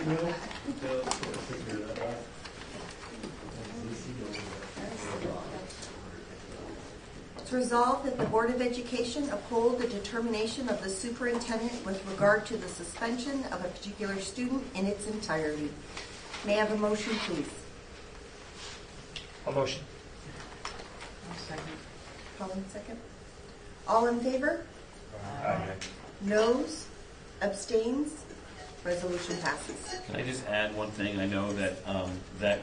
It's resolved that the Board of Education uphold the determination of the superintendent with regard to the suspension of a particular student in its entirety. May I have a motion, please? A motion. I'll second. Colin, second. All in favor? Aye. Noes? Abstains? Resolution passes. Can I just add one thing? I know that that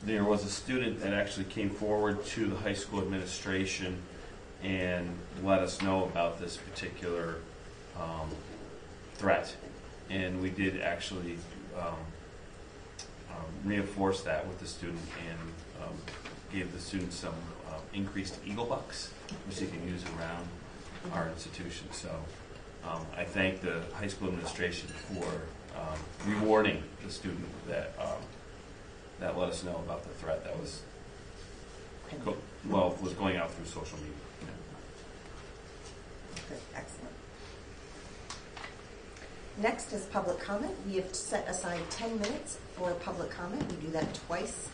there was a student that actually came forward to the high school administration and let us know about this particular threat, and we did actually reinforce that with the student and gave the student some increased Eagle Bucks, which they can use around our institution. So I thank the high school administration for rewarding the student that that let us know about the threat that was was going out through social media. Good, excellent. Next is public comment. We have set aside 10 minutes for public comment. We do that twice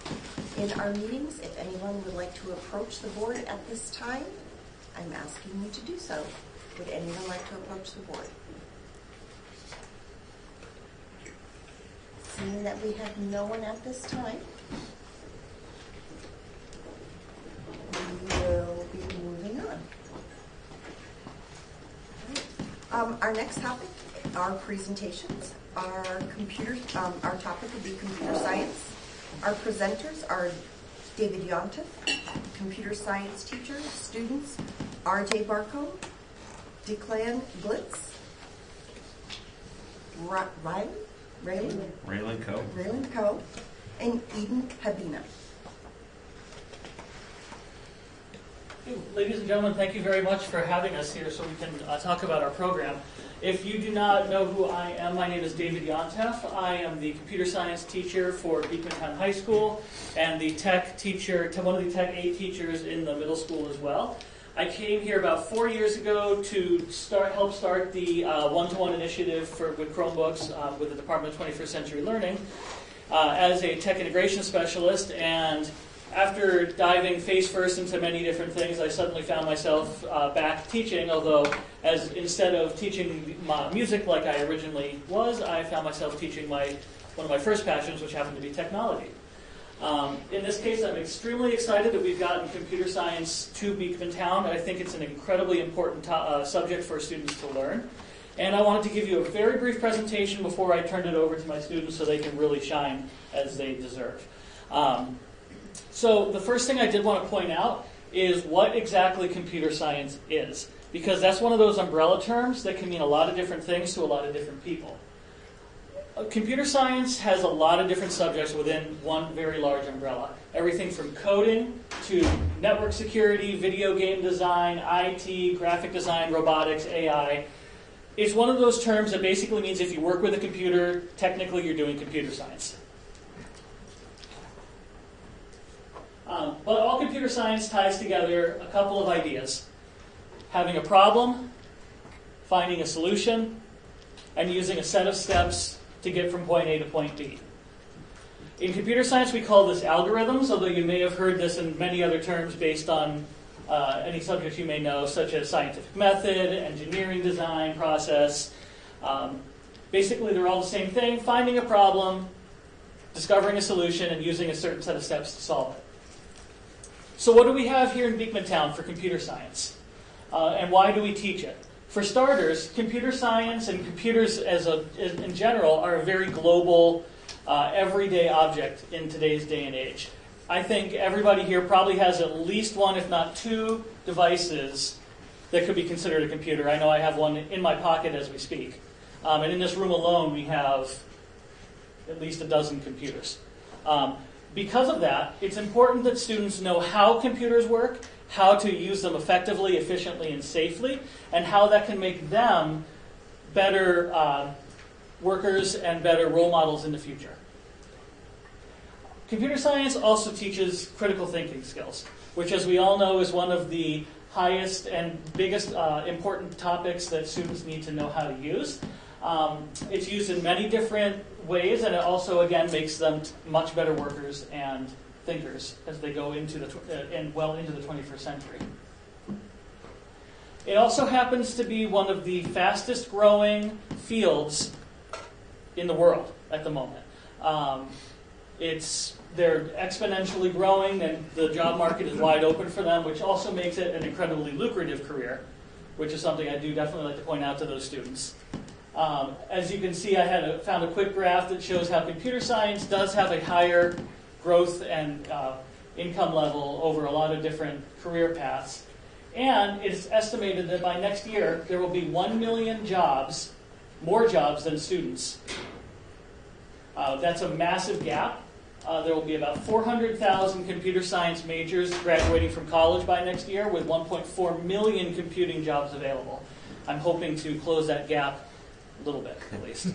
in our meetings. If anyone would like to approach the board at this time, I'm asking you to do so. Would anyone like to approach the board? Seeing that we have no one at this time, we will be moving on. Our next topic, our presentations, our topic will be computer science. Our presenters are David Yontef, computer science teacher, students, R.J. Barco, Declan Glitz, Raylan Coe, and Eden Habina. Ladies and gentlemen, thank you very much for having us here so we can talk about our program. If you do not know who I am, my name is David Yontef. I am the computer science teacher for Beekmantown High School and the tech teacher, one of the Tech 8 teachers in the middle school as well. I came here about 4 years ago to help start the one-to-one initiative with Chromebooks with the Department of 21st Century Learning as a tech integration specialist. And after diving face first into many different things, I suddenly found myself back teaching, although instead of teaching music like I originally was, I found myself teaching one of my first passions, which happened to be technology. In this case, I'm extremely excited that we've gotten computer science to Beekmantown. I think it's an incredibly important subject for students to learn. And I wanted to give you a very brief presentation before I turn it over to my students so they can really shine as they deserve. So the first thing I did want to point out is what exactly computer science is, because that's one of those umbrella terms that can mean a lot of different things to a lot of different people. Computer science has a lot of different subjects within one very large umbrella. Everything from coding to network security, video game design, IT, graphic design, robotics, AI. It's one of those terms that basically means if you work with a computer, technically you're doing computer science. But all computer science ties together a couple of ideas. Having a problem, finding a solution, and using a set of steps to get from point A to point B. In computer science, we call this algorithms, although you may have heard this in many other terms based on any subjects you may know, such as scientific method, engineering design, process. Basically, they're all the same thing, finding a problem, discovering a solution, and using a certain set of steps to solve it. So what do we have here in Beekmantown for computer science? And why do we teach it? For starters, computer science and computers in general are a very global, everyday object in today's day and age. I think everybody here probably has at least one, if not two, devices that could be considered a computer. I know I have one in my pocket as we speak. And in this room alone, we have at least a dozen computers. Because of that, it's important that students know how computers work, how to use them effectively, efficiently, and safely, and how that can make them better workers and better role models in the future. Computer science also teaches critical thinking skills, which, as we all know, is one of the highest and biggest important topics that students need to know how to use. It's used in many different ways, and it also, again, makes them much better workers and thinkers as they go into the well into the 21st century. It also happens to be one of the fastest growing fields in the world at the moment. They're exponentially growing, and the job market is wide open for them, which also makes it an incredibly lucrative career, which is something I do definitely like to point out to those students. As you can see, I found a quick graph that shows how computer science does have a higher growth and income level over a lot of different career paths. And it's estimated that by next year, there will be 1 million jobs, more jobs than students. That's a massive gap. There will be about 400,000 computer science majors graduating from college by next year, with 1.4 million computing jobs available. I'm hoping to close that gap a little bit, at least.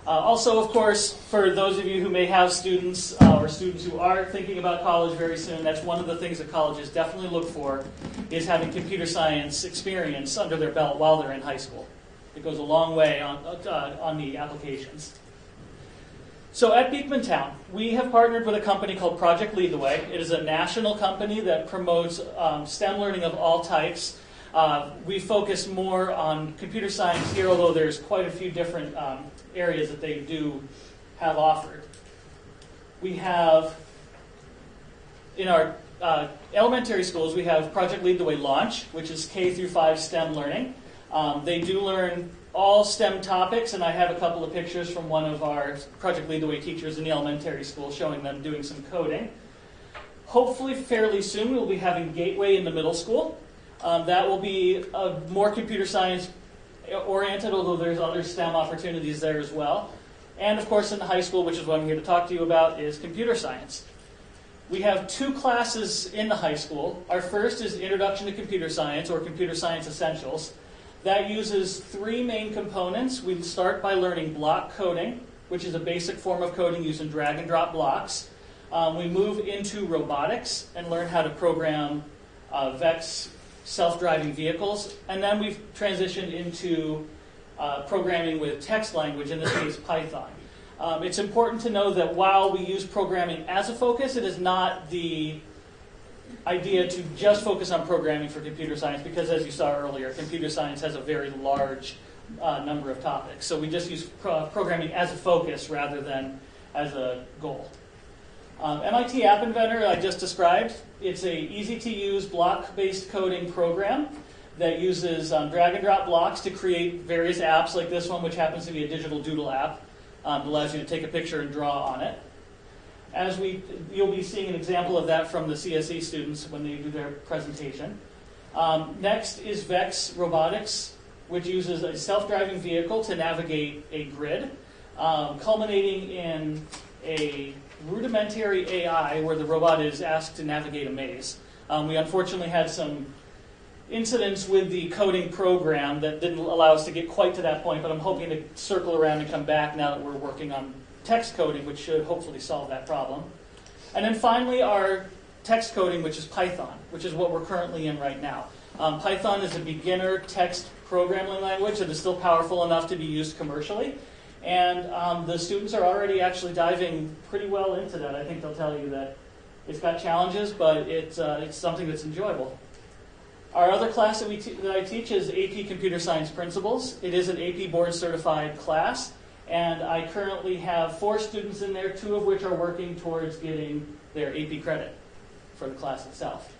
Also, of course, for those of you who may have students or students who are thinking about college very soon, that's one of the things that colleges definitely look for, is having computer science experience under their belt while they're in high school. It goes a long way on the applications. So at Beekmantown, we have partnered with a company called Project Lead the Way. It is a national company that promotes STEM learning of all types. We focus more on computer science here, although there's quite a few different areas that they do have offered. We have, in our elementary schools, we have Project Lead the Way Launch, which is K through 5 STEM learning. They do learn all STEM topics, and I have a couple of pictures from one of our Project Lead the Way teachers in the elementary school showing them doing some coding. Hopefully fairly soon we'll be having Gateway in the middle school. That will be more computer science oriented, although there's other STEM opportunities there as well. And of course in the high school, which is what I'm here to talk to you about, is computer science. We have 2 classes in the high school. Our first is Introduction to Computer Science, or Computer Science Essentials. That uses 3 main components. We start by learning block coding, which is a basic form of coding using drag and drop blocks. We move into robotics and learn how to program VEX self-driving vehicles. And then we've transitioned into programming with text language, in this case Python. It's important to know that while we use programming as a focus, it is not the idea to just focus on programming for computer science, because as you saw earlier, computer science has a very large number of topics. So we just use programming as a focus rather than as a goal. MIT App Inventor, I just described. It's an easy-to-use block-based coding program that uses drag and drop blocks to create various apps, like this one, which happens to be a digital doodle app. It allows you to take a picture and draw on it. You'll be seeing an example of that from the CSE students when they do their presentation. Next is VEX Robotics, which uses a self-driving vehicle to navigate a grid, culminating in a rudimentary AI where the robot is asked to navigate a maze. We unfortunately had some incidents with the coding program that didn't allow us to get quite to that point, but I'm hoping to circle around and come back now that we're working on text coding, which should hopefully solve that problem. And then finally, our text coding, which is Python, which is what we're currently in right now. Python is a beginner text programming language that is still powerful enough to be used commercially. And the students are already actually diving pretty well into that. I think they'll tell you that it's got challenges, but it's something that's enjoyable. Our other class that I teach is AP Computer Science Principles. It is an AP board certified class, and I currently have 4 students in there, 2 of which are working towards getting their AP credit for the class itself.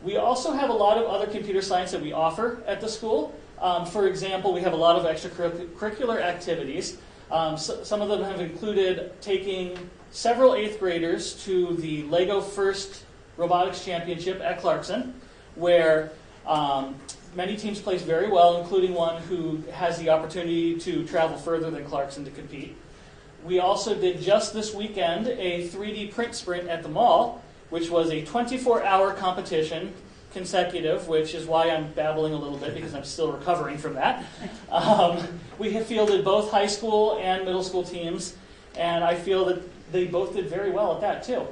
We also have a lot of other computer science that we offer at the school. For example, we have a lot of extracurricular activities. Some of them have included taking several 8th graders to the Lego First Robotics Championship at Clarkson, where many teams place very well, including one who has the opportunity to travel further than Clarkson to compete. We also did just this weekend a 3D print sprint at the mall, which was a 24-hour competition consecutive, which is why I'm babbling a little bit, because I'm still recovering from that. We have fielded both high school and middle school teams, and I feel that they both did very well at that too.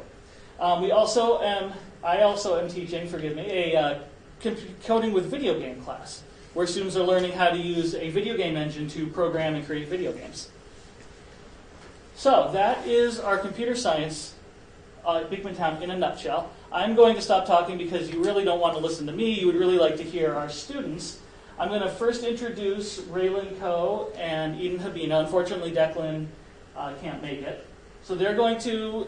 I also am teaching, a coding with video game class. where students are learning how to use a video game engine to program and create video games. So that is our computer science at Beekmantown in a nutshell. I'm going to stop talking because you really don't want to listen to me. You would really like to hear our students. I'm going to first introduce Raylan Coe and Eden Habina. Unfortunately, Declan can't make it. So they're going to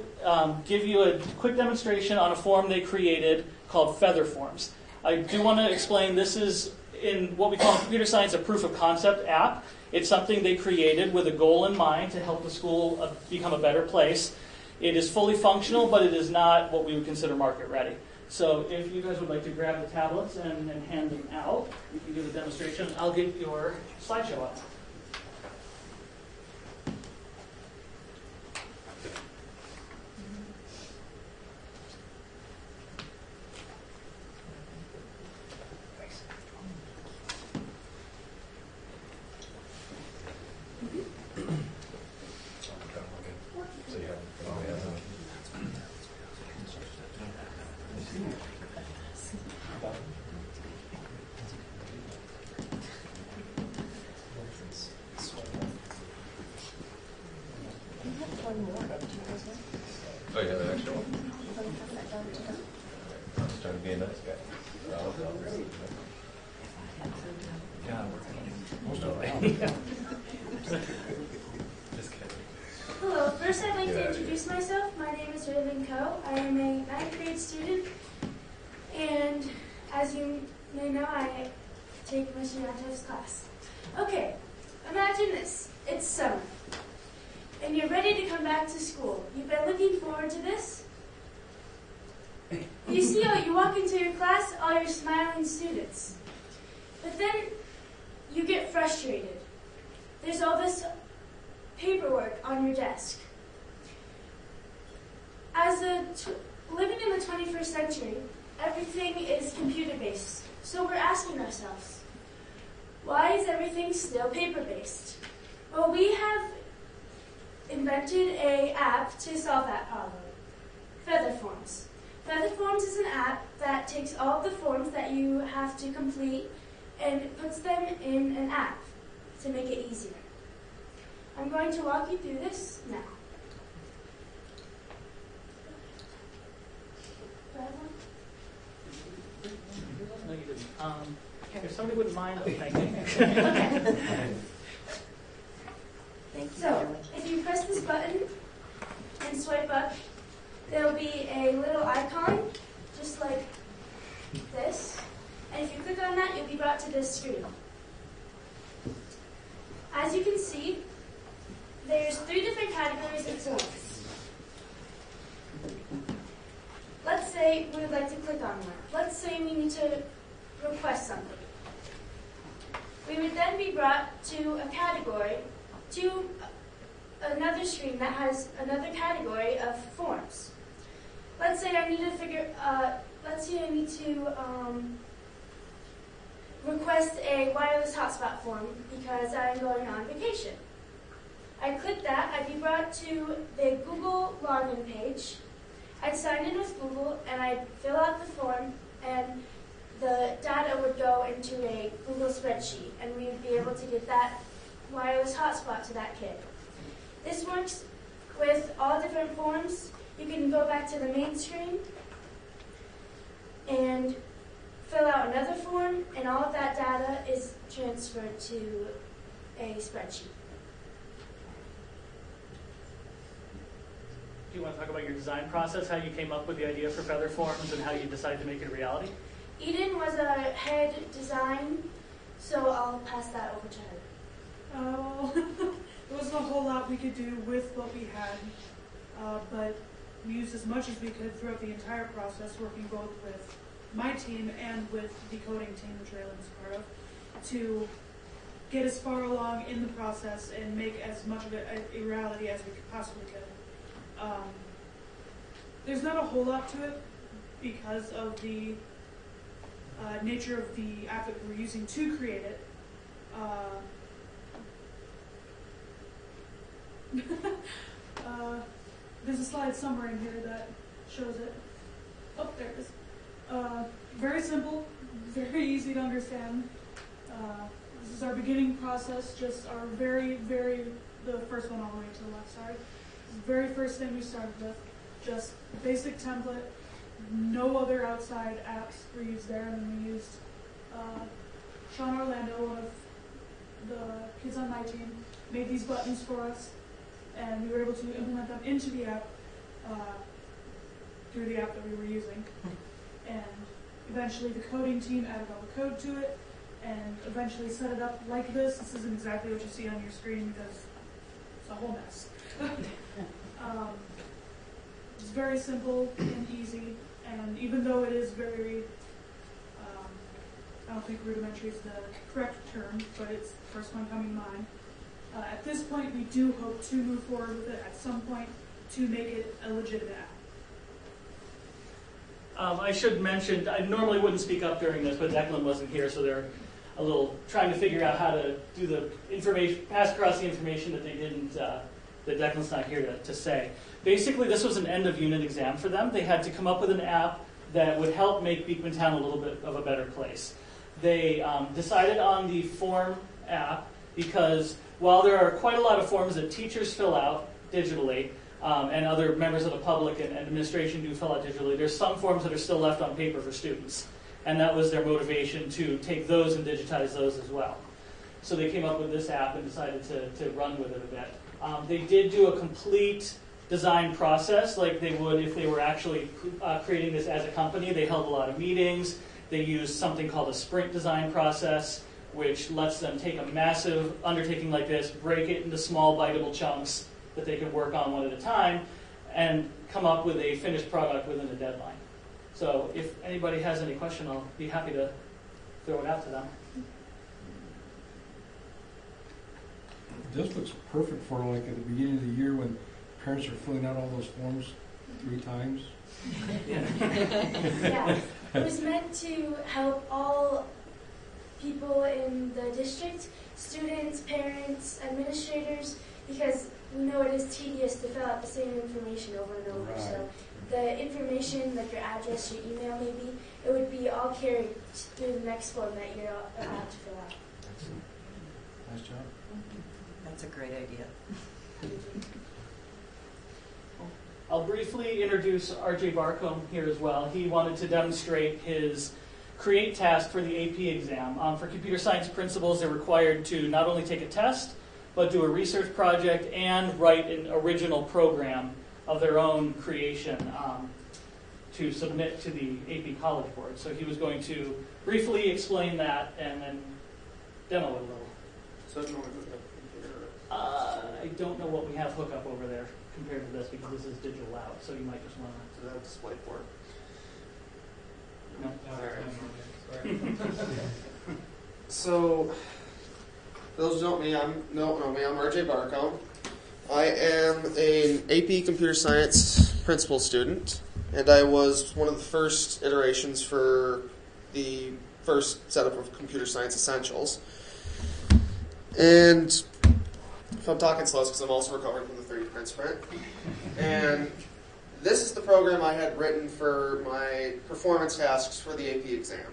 give you a quick demonstration on a form they created called Feather Forms. I do want to explain this is, in what we call in computer science, a proof of concept app. It's something they created with a goal in mind to help the school become a better place. It is fully functional, but it is not what we would consider market ready. So if you guys would like to grab the tablets and hand them out, you can do the demonstration. I'll get your slideshow up. Oh, yeah, the extra one? I'm just trying to be a nice guy. Just kidding. Hello, first I'd like to introduce myself. My name is Raylan Coe. I am a 9th grade student, and as you may know, I take Mr. Yantov's class. Okay, imagine this. It's summer, and you're ready to come back to school. You've been looking forward to this. You see how you walk into your class, all your smiling students. But then you get frustrated. There's all this paperwork on your desk. Living in the 21st century, everything is computer-based. So we're asking ourselves, why is everything still paper-based? Well, we have invented an app to solve that problem. Feather Forms. Feather Forms is an app that takes all of the forms that you have to complete and puts them in an app to make it easier. I'm going to walk you through this now. No, you didn't. If somebody wouldn't mind, thank you. Okay. Thank you. So, if you press this button and swipe up, there'll be a little icon, just like this. And if you click on that, you'll be brought to this screen. As you can see, there's 3 different categories of forms. Let's say we would like to click on one. Let's say we need to request something. We would then be brought to a category, to another screen that has another category of forms. Let's say I need to request a wireless hotspot form because I'm going on vacation. I click that, I'd be brought to the Google login page. I'd sign in with Google and I'd fill out the form, and the data would go into a Google spreadsheet, and we would be able to get that wireless hotspot to that kid. This works with all different forms. You can go back to the main screen and fill out another form, and all of that data is transferred to a spreadsheet. Do you want to talk about your design process, how you came up with the idea for Feather Forms and how you decided to make it a reality? Eden was a head design, so I'll pass that over to her. Oh, there wasn't a whole lot we could do with what we had, but we used as much as we could throughout the entire process, working both with my team and with the coding team, which Raylan is part of, to get as far along in the process and make as much of it a reality as we possibly could. There's not a whole lot to it because of the nature of the app that we're using to create it. There's a slide somewhere in here that shows it. Oh, there it is. Very simple, very easy to understand. This is our beginning process, just our the first one all the way to the left, sorry. The very first thing we started with, just basic template, no other outside apps were used there, and then we used Sean Orlando, one of the kids on my team, made these buttons for us, and we were able to implement them into the app through the app that we were using. And eventually the coding team added all the code to it, and eventually set it up like this. This isn't exactly what you see on your screen because it's a whole mess. It's very simple and easy, and even though it is very, I don't think rudimentary is the correct term, but it's the first one coming to mind. At this point, we do hope to move forward with it at some point to make it a legitimate app. I should mention, I normally wouldn't speak up during this, but Declan wasn't here, so they're a little trying to figure out how to do the information, pass across the information that they didn't, that Declan's not here to say. Basically, this was an end-of-unit exam for them. They had to come up with an app that would help make Beekmantown a little bit of a better place. They decided on the form app because while there are quite a lot of forms that teachers fill out digitally, and other members of the public and administration do fill out digitally, there's some forms that are still left on paper for students. And that was their motivation to take those and digitize those as well. So they came up with this app and decided to run with it a bit. They did do a complete design process like they would if they were actually creating this as a company. They held a lot of meetings. They used something called a sprint design process, which lets them take a massive undertaking like this, break it into small biteable chunks that they can work on one at a time, and come up with a finished product within a deadline. So if anybody has any question, I'll be happy to throw it out to them. This looks perfect for like at the beginning of the year when parents are filling out all those forms 3 times. Yeah, it was meant to help all people in the district, students, parents, administrators, because we know it is tedious to fill out the same information over and over. Right. So the information, like your address, your email maybe, it would be all carried through the next form that you're allowed to fill out. Nice job. That's a great idea. I'll briefly introduce RJ Barcombe here as well. He wanted to demonstrate his create task for the AP exam. For computer science principals, they're required to not only take a test, but do a research project and write an original program of their own creation to submit to the AP College Board. So he was going to briefly explain that and then demo it a little. So do you want to hook up the computer? I don't know what we have hook up over there compared to this because this is digital out, so you might just want to... Does that display port? No. So, those who don't know me, I'm RJ Barcombe. I am an AP Computer Science principal student, and I was one of the first iterations for the first setup of Computer Science Essentials. And if I'm talking slow, it's because I'm also recovering from the 3D print sprint. And this is the program I had written for my performance tasks for the AP exam.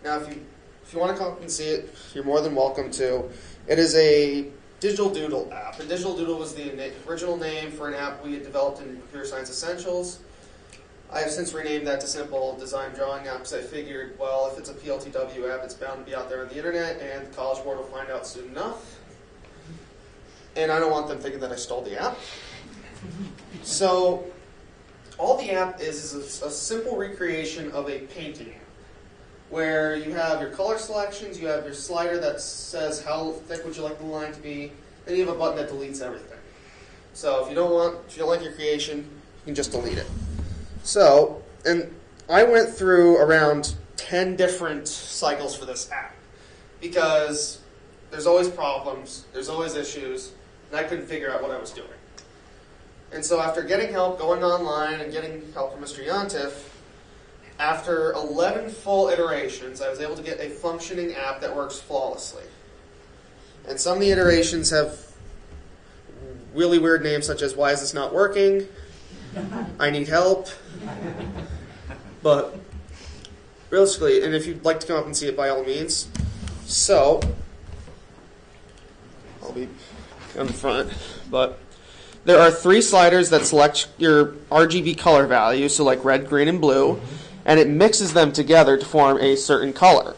Now, if you want to come up and see it, you're more than welcome to. It is a Digital Doodle app. And Digital Doodle was the original name for an app we had developed in Computer Science Essentials. I have since renamed that to Simple Design Drawing App because I figured, well, if it's a PLTW app, it's bound to be out there on the internet, and the College Board will find out soon enough. And I don't want them thinking that I stole the app. So all the app is a simple recreation of a painting app, where you have your color selections, you have your slider that says how thick would you like the line to be, then you have a button that deletes everything. So if you don't like your creation, you can just delete it. So, and I went through around 10 different cycles for this app, because there's always problems, there's always issues, and I couldn't figure out what I was doing. And so after getting help, going online and getting help from Mr. Yontif, after 11 full iterations, I was able to get a functioning app that works flawlessly. And some of the iterations have really weird names such as, why is this not working? I need help. But realistically, and if you'd like to come up and see it by all means, So, I'll be on the front, but there are 3 sliders that select your RGB color value, so like red, green, and blue, and it mixes them together to form a certain color.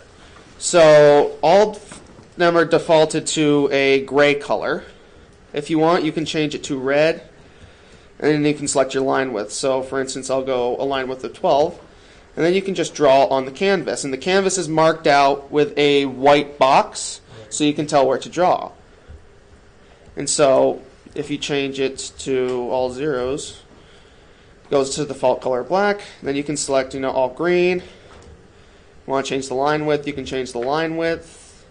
So all of them are defaulted to a gray color. If you want, you can change it to red, and then you can select your line width. So for instance, I'll go a line width of 12, and then you can just draw on the canvas. And the canvas is marked out with a white box, so you can tell where to draw. And so if you change it to all zeros, it goes to the default color black. Then you can select, all green. You want to change the line width, you can change the line width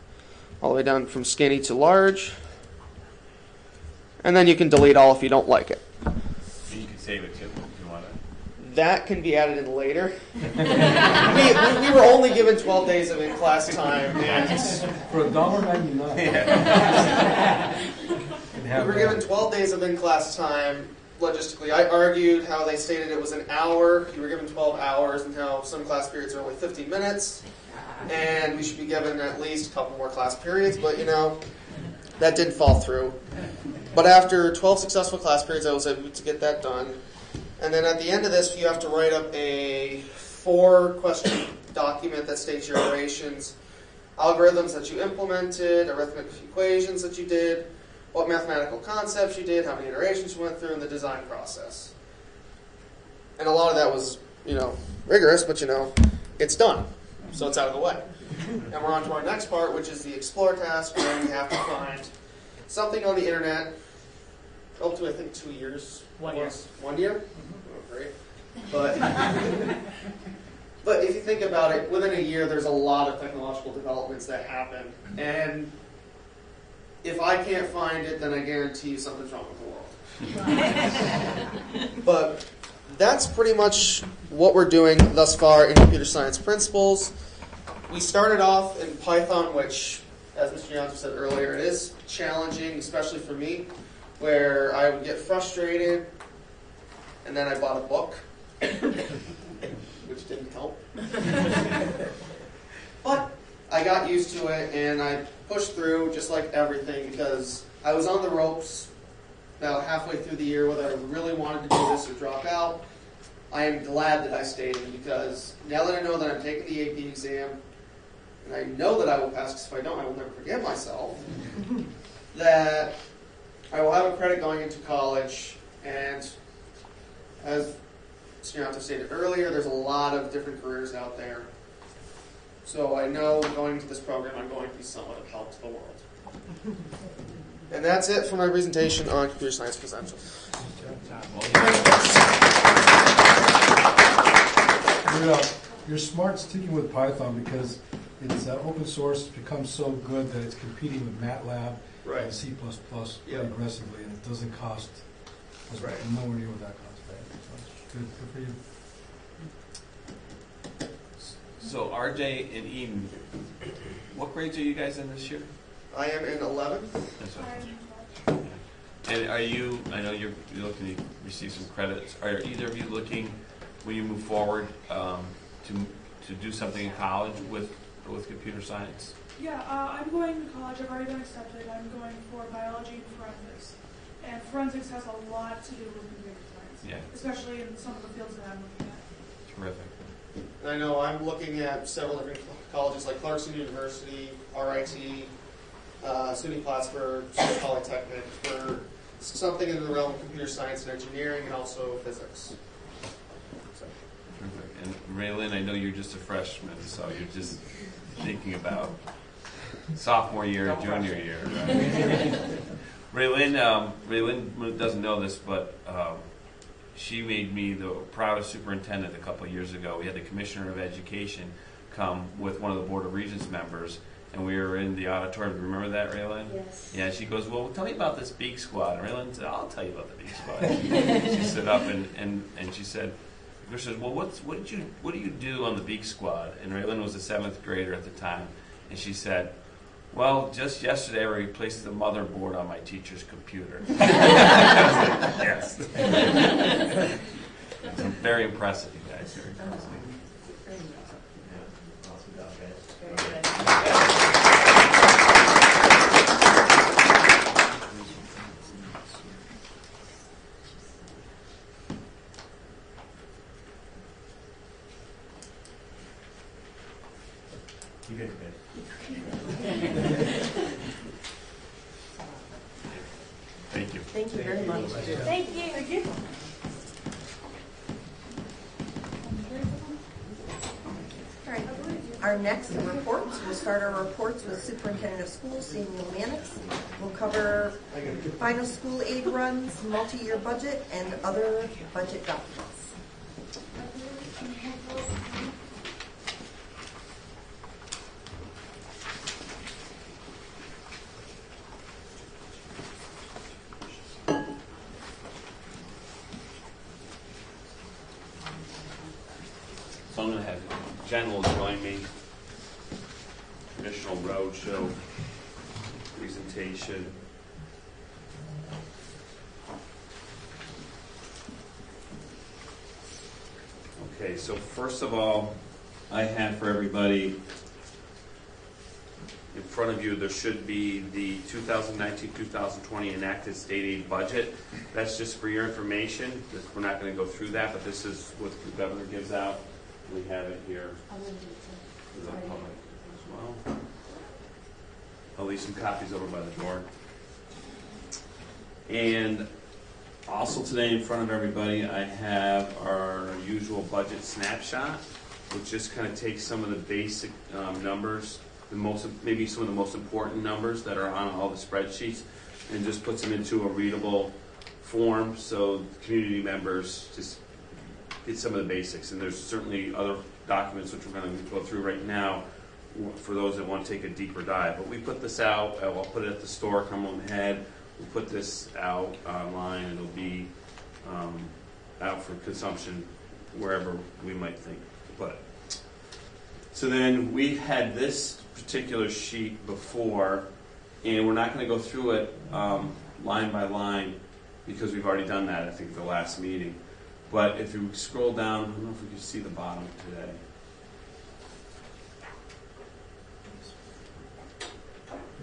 all the way down from skinny to large. And then you can delete all if you don't like it. You can save it too if you want to. That can be added in later. we were only given 12 days of in-class time. And For $1.99. we were given 12 days of in-class time. Logistically, I argued how they stated it was an hour. You were given 12 hours, and how some class periods are only 15 minutes. And we should be given at least a couple more class periods. But, that didn't fall through. But after 12 successful class periods, I was able to get that done. And then at the end of this, you have to write up a 4-question document that states your iterations, algorithms that you implemented, arithmetic equations that you did, what mathematical concepts you did, how many iterations you went through, and the design process. And a lot of that was, rigorous, but, it's done. So it's out of the way. And we're on to our next part, which is the explore task, where we have to find something on the internet up to, I think, 2 years. 1 year. 1 year? Oh, great. But if you think about it, within a year, there's a lot of technological developments that happen. And if I can't find it, then I guarantee you something's wrong with the world. But that's pretty much what we're doing thus far in computer science principles. We started off in Python, which, as Mr. Johnson said earlier, it is challenging, especially for me, where I would get frustrated, and then I bought a book, which didn't help. But I got used to it, and I pushed through just like everything, because I was on the ropes about halfway through the year whether I really wanted to do this or drop out. I am glad that I stayed in, because now that I know that I'm taking the AP exam, and I know that I will pass, because if I don't, I will never forget myself, that I will have a credit going into college, and as Srianta stated earlier, there's a lot of different careers out there. So I know going into this program, I'm going to be somewhat of help to the world. And that's it for my presentation on computer science potential. You're smart sticking with Python because it's open source. It's become so good that it's competing with MATLAB and C++ pretty aggressively, and it doesn't cost nowhere near what that costs. Right? So good for you. So RJ and Eden, what grades are you guys in this year? I am in 11th. That's right. And are you, I know you're looking to receive some credits, are either of you looking, when you move forward, to do something in college with computer science? Yeah, I'm going to college. I've already been accepted. I'm going for biology and forensics. And forensics has a lot to do with computer science, especially in some of the fields that I'm looking at. Terrific. And I know I'm looking at several different colleges like Clarkson University, RIT, SUNY Plattsburgh, SUNY Polytechnic, for something in the realm of computer science and engineering, and also physics. So. Terrific. And Raylyn, I know you're just a freshman, so you're just thinking about sophomore year, junior year. Right? Raylyn doesn't know this, but she made me the proudest superintendent a couple of years ago. We had the Commissioner of Education come with one of the Board of Regents members, and we were in the auditorium. Remember that, Raylyn? Yes. Yeah, she goes, well, tell me about this Beak Squad. And Raylyn said, I'll tell you about the Beak Squad. She stood up and she said, well, what do you do on the Beak Squad? And Raylyn was a 7th grader at the time, and she said, well, just yesterday I replaced the motherboard on my teacher's computer. I was like, yes. It's very impressive, you guys. Very impressive. Awesome job, guys. Very good. Thank you. Thank you very much. Thank you. Thank you. All right. Our next reports, we'll start our reports with Superintendent of Schools, Samuel Mannix. We'll cover final school aid runs, multi-year budget, and other budget documents. So I'm going to have Jen will join me. Traditional roadshow presentation. Okay, so first of all, I have for everybody in front of you, there should be the 2019-2020 enacted state aid budget. That's just for your information. We're not going to go through that, but this is what the governor gives out. We have it here for the public as well. I'll leave some copies over by the door. And also today in front of everybody, I have our usual budget snapshot, which just kind of takes some of the basic numbers, maybe some of the most important numbers that are on all the spreadsheets, and just puts them into a readable form so community members just get some of the basics. And there's certainly other documents which we're going to go through right now for those that want to take a deeper dive. But we put this out. I'll put it at the store. Come on ahead. We'll put this out online. It'll be out for consumption wherever we might think to put it. So then we had this particular sheet before, and we're not going to go through it line by line because we've already done that, I think, at the last meeting. But if you scroll down, I don't know if we can see the bottom today.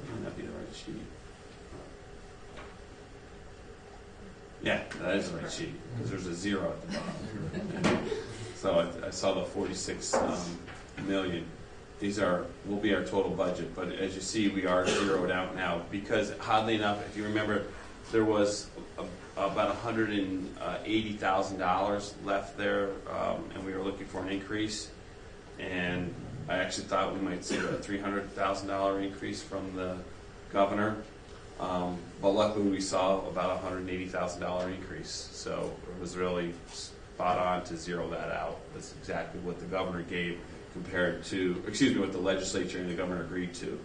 Might not be the right sheet. Yeah, that is the right sheet because there's a 0 at the bottom. So I saw the 46 million. These will be our total budget, but as you see, we are zeroed out now because, oddly enough, if you remember, there was about $180,000 left there, and we were looking for an increase. And I actually thought we might see a $300,000 increase from the governor, but luckily we saw about a $180,000 increase. So it was really spot on to zero that out. That's exactly what the governor gave compared to, what the legislature and the governor agreed to,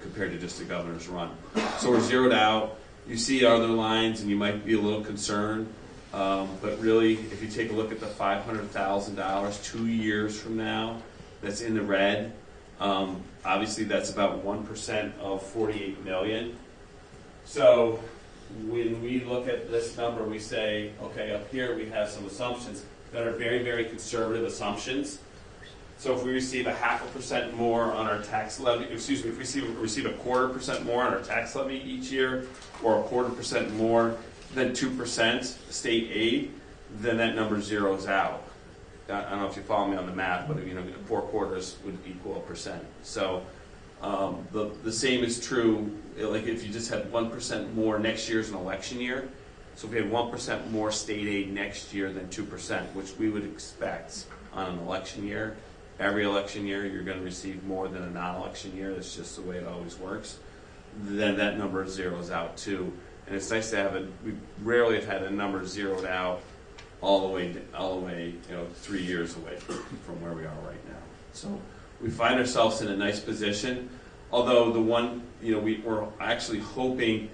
compared to just the governor's run. So we're zeroed out. You see other lines and you might be a little concerned, but really if you take a look at the $500,000 2 years from now that's in the red, obviously that's about 1% of 48 million. So when we look at this number, we say, okay, up here we have some assumptions that are very, very conservative assumptions. So if we receive 0.5% more on our tax levy, if we receive 0.25% more on our tax levy each year, or 0.25% more than 2% state aid, then that number zeroes out. I don't know if you follow me on the math, but 4 quarters would equal 1%. So the same is true. Like if you just had 1% more next year's an election year. So if we had 1% more state aid next year than 2%, which we would expect on an election year. Every election year, you're going to receive more than a non-election year. That's just the way it always works. Then that number zeroes out too. And it's nice to have it. We rarely have had a number zeroed out all the way, 3 years away from where we are right now. So we find ourselves in a nice position. Although the one, we're actually hoping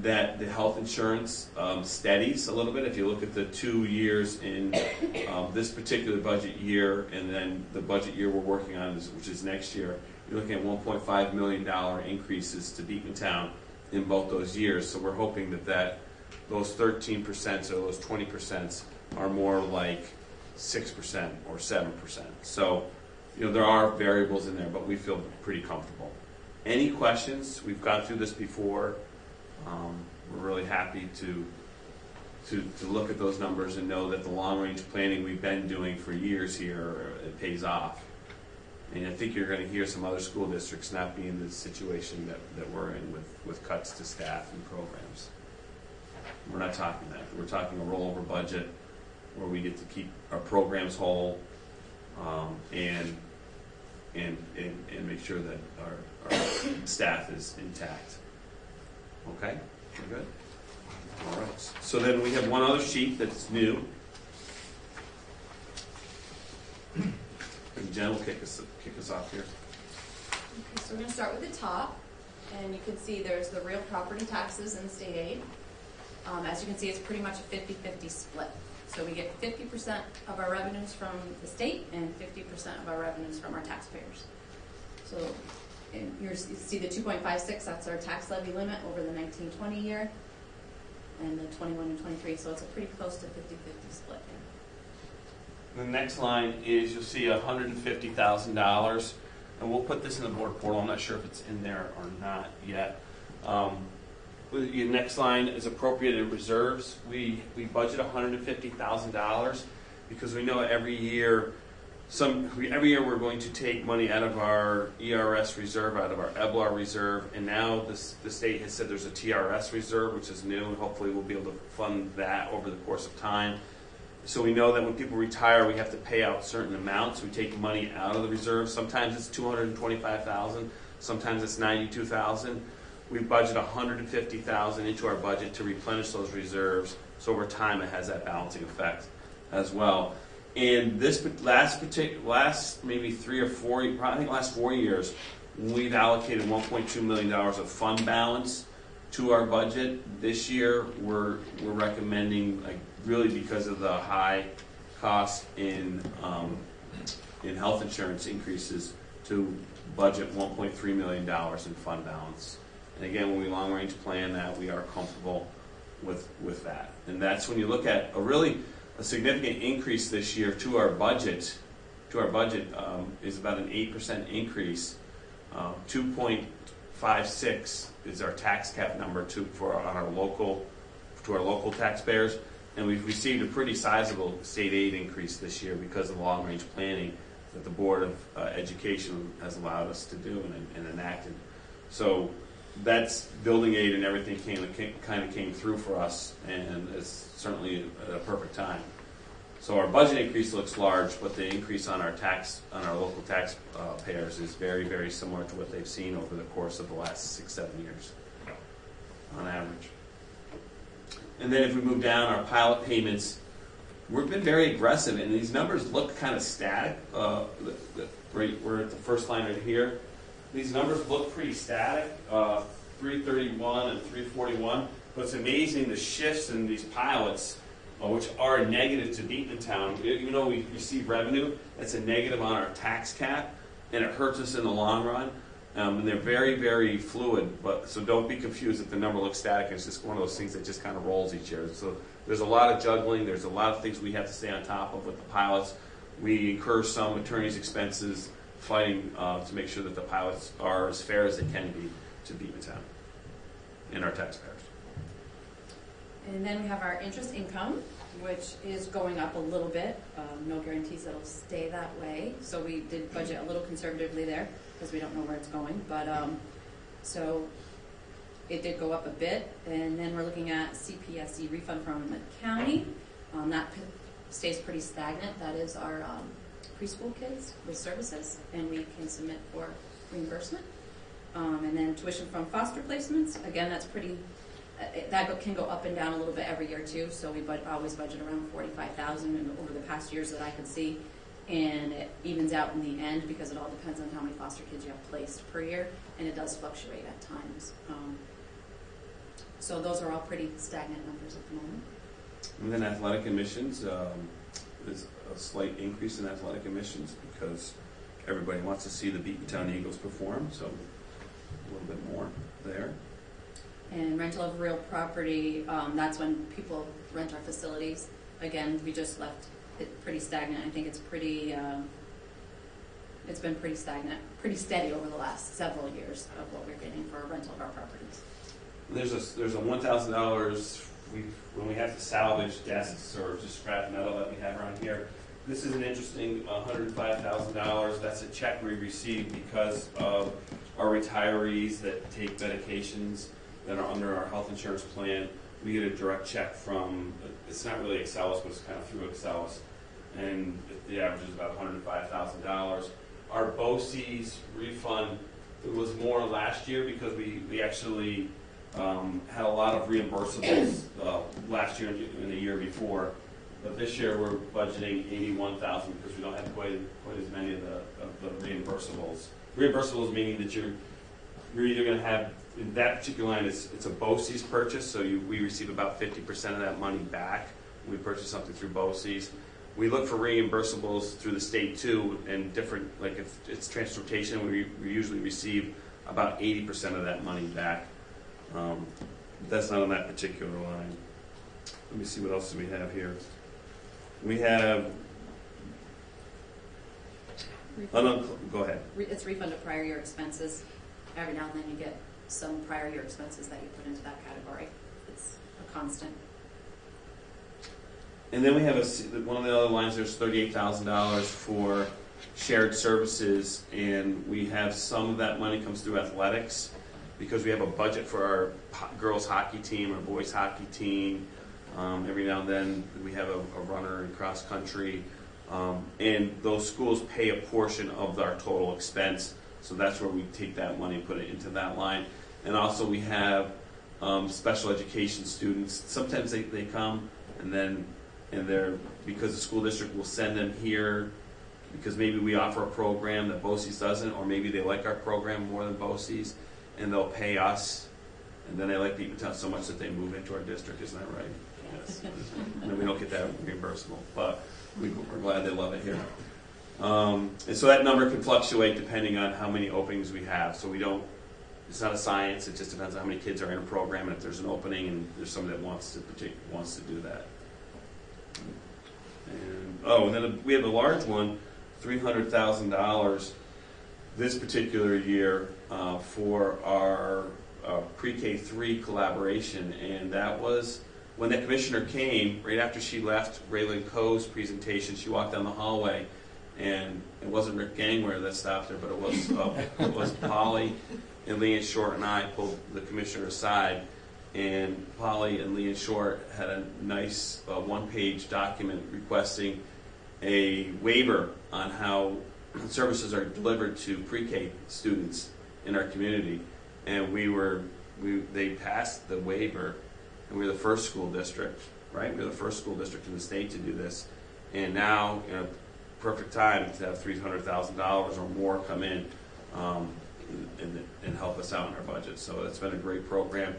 that the health insurance steadies a little bit. If you look at the 2 years in this particular budget year, and then the budget year we're working on, which is next year, you're looking at $1.5 million increases to Beekmantown in both those years. So we're hoping that those 13% or those 20% are more like 6% or 7%. So there are variables in there, but we feel pretty comfortable. Any questions? We've gone through this before. We're really happy to look at those numbers and know that the long-range planning we've been doing for years here, it pays off. And I think you're gonna hear some other school districts not be in the situation that we're in with cuts to staff and programs. We're not talking that. We're talking a rollover budget where we get to keep our programs whole, and make sure that our staff is intact. Okay, we're good? All right. So then we have one other sheet that's new. Jen will kick us off here. Okay, so we're going to start with the top, and you can see there's the real property taxes and state aid. As you can see, it's pretty much a 50-50 split. So we get 50% of our revenues from the state and 50% of our revenues from our taxpayers. So you see the 2.56, that's our tax levy limit over the 1920 year, and the 21 and 23, so it's a pretty close to 50-50 split here. The next line is, you'll see $150,000, and we'll put this in the board portal. I'm not sure if it's in there or not yet. Your next line is appropriated reserves. We budget $150,000 because we know every year we're going to take money out of our ERS reserve, out of our EBLAR reserve, and now the state has said there's a TRS reserve, which is new, and hopefully we'll be able to fund that over the course of time. So we know that when people retire, we have to pay out certain amounts. We take money out of the reserve. Sometimes it's $225,000. Sometimes it's $92,000. We budget $150,000 into our budget to replenish those reserves. So over time, it has that balancing effect as well. And this last maybe 3 or 4, I think last 4 years, we've allocated $1.2 million of fund balance to our budget. This year, we're recommending, like, really because of the high cost in health insurance increases, to budget $1.3 million in fund balance. And again, when we long-range plan that, we are comfortable with that. And that's when you look at a significant increase this year to our budget. Is about an 8% increase. 2.56 is our tax cap number to our local taxpayers, and we've received a pretty sizable state aid increase this year because of the long-range planning that the Board of Education has allowed us to do and enacted. So that's building aid and everything kind of came through for us, and it's certainly at a perfect time. So our budget increase looks large, but the increase on our local tax payers is very, very similar to what they've seen over the course of the last 6-7 years on average. And then if we move down, our pilot payments, we've been very aggressive, and these numbers look kind of static. We're at the first line right here. These numbers look pretty static, 331 and 341, but it's amazing the shifts in these pilots, which are negative to Beekmantown. Even though we receive revenue, it's a negative on our tax cap, and it hurts us in the long run. And they're very, very fluid, so don't be confused if the number looks static. It's just one of those things that just kind of rolls each year. So there's a lot of juggling. There's a lot of things we have to stay on top of with the pilots. We incur some attorney's expenses fighting to make sure that the pilots are as fair as they can be to Beekmantown and our taxpayers. And then we have our interest income, which is going up a little bit. No guarantees it'll stay that way. So we did budget a little conservatively there because we don't know where it's going. But so it did go up a bit. And then we're looking at CPSE refund from the county. That stays pretty stagnant. That is our preschool kids with services, and we can submit for reimbursement. And then tuition from foster placements. Again, that's pretty. That can go up and down a little bit every year too. So we always budget around $45,000 over the past years that I could see, and it evens out in the end because it all depends on how many foster kids you have placed per year, and it does fluctuate at times. So those are all pretty stagnant numbers at the moment. And then athletic admissions, there's a slight increase in athletic admissions because everybody wants to see the Beekmantown Eagles perform, so a little bit more there. And rental of real property, that's when people rent our facilities. Again, we just left it pretty stagnant. I think it's it's been pretty stagnant, pretty steady over the last several years of what we're getting for rental of our properties. There's a $1,000 when we have to salvage desks or just scrap metal that we have around here. this is an interesting $105,000. That's a check we received because of our retirees that take medications that are under our health insurance plan. We get a direct check from, it's not really Excellus, but it's kind of through Excellus. And the average is about $105,000. Our BOCES refund, it was more last year because we actually had a lot of reimbursables last year and the year before. But this year we're budgeting $81,000 because we don't have quite as many of the reimbursables. Reimbursables meaning that you're either going to have, in that particular line, it's a BOCES purchase, so we receive about 50% of that money back when we purchase something through BOCES. We look for reimbursables through the state too, and different, like if it's transportation, we usually receive about 80% of that money back. That's not on that particular line. Let me see what else do we have here. We have, go ahead. It's refund of prior year expenses. Every now and then you get some prior year expenses that you put into that category. It's a constant. And then we have one of the other lines, there's $38,000 for shared services, and we have some of that money comes through athletics because we have a budget for our girls hockey team, our boys hockey team. Every now and then we have a runner in cross country, and those schools pay a portion of our total expense, so that's where we take that money and put it into that line. And also we have special education students. Sometimes they come and they're, because the school district will send them here because maybe we offer a program that BOCES doesn't, or maybe they like our program more than BOCES, and they'll pay us, and then they like Beekmantown so much that they move into our district. Isn't that right? Yes. And then we don't get that reimbursable, but we're glad they love it here. And so that number can fluctuate depending on how many openings we have. So it's not a science, it just depends on how many kids are in a program, and if there's an opening and there's somebody that wants to do that. And then we have a large one, $300,000 this particular year for our pre-K3 collaboration, and that was when the commissioner came, right after she left Raylan Coe's presentation, she walked down the hallway, and it wasn't Rick Gangware that stopped her, but it was Polly and Leanne Short and I pulled the commissioner aside, and Polly and Leanne Short had a nice one-page document requesting a waiver on how services are delivered to pre-K students in our community, and they passed the waiver, and we were the first school district, right? We were the first school district in the state to do this, and now, perfect time to have $300,000 or more come in and help us out in our budget. So it's been a great program.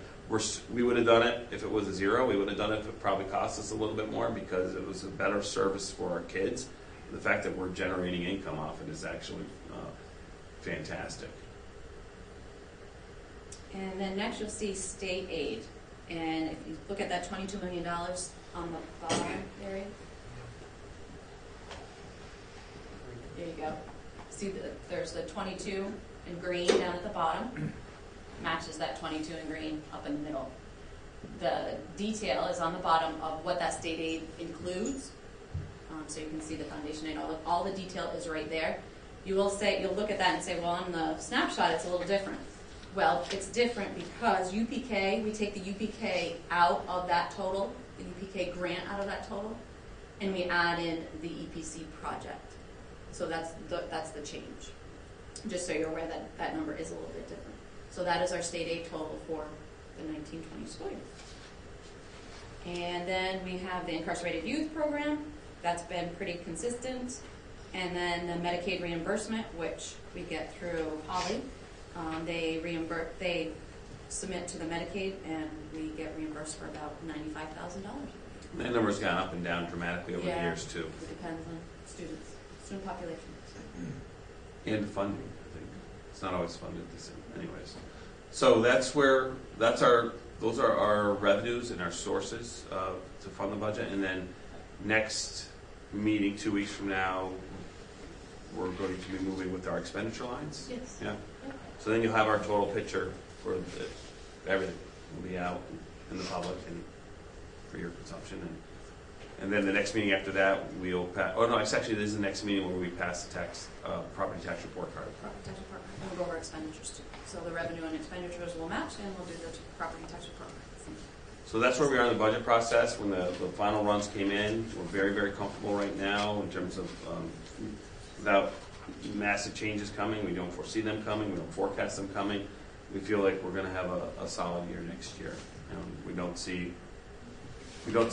We would have done it if it was a zero. We would have done it if it probably cost us a little bit more because it was a better service for our kids. The fact that we're generating income off it is actually fantastic. And then next you'll see state aid. And if you look at that $22 million on the bottom area, there you go. See, there's the 22 in green down at the bottom. Matches that 22 in green up in the middle. The detail is on the bottom of what that state aid includes. So you can see the foundation aid. All the detail is right there. You'll look at that and say, well, on the snapshot it's a little different. Well, it's different because UPK, we take the UPK out of that total, the UPK grant out of that total, and we add in the EPC project. So that's the change. Just so you're aware that that number is a little bit different. So that is our state aid total for the 1920 school year. And then we have the incarcerated youth program. That's been pretty consistent. And then the Medicaid reimbursement, which we get through Holly. They submit to the Medicaid, and we get reimbursed for about $95,000. That number's gone up and down dramatically over the years too. It depends on student population. And funding, I think. It's not always funded the same, anyways. So those are our revenues and our sources to fund the budget. And then next meeting, 2 weeks from now, we're going to be moving with our expenditure lines. Yes. Yeah. So then you'll have our total picture for everything will be out in the public and for your consumption. And then the next meeting after that, we'll pass, oh no, it's actually, this is the next meeting where we pass the property tax report card. Property tax report, and we'll go over expenditures too. So the revenue and expenditures will match, and we'll do the property tax report. So that's where we are in the budget process. When the final runs came in, we're very, very comfortable right now in terms of without massive changes coming. We don't foresee them coming. We don't forecast them coming. We feel like we're going to have a solid year next year. We don't see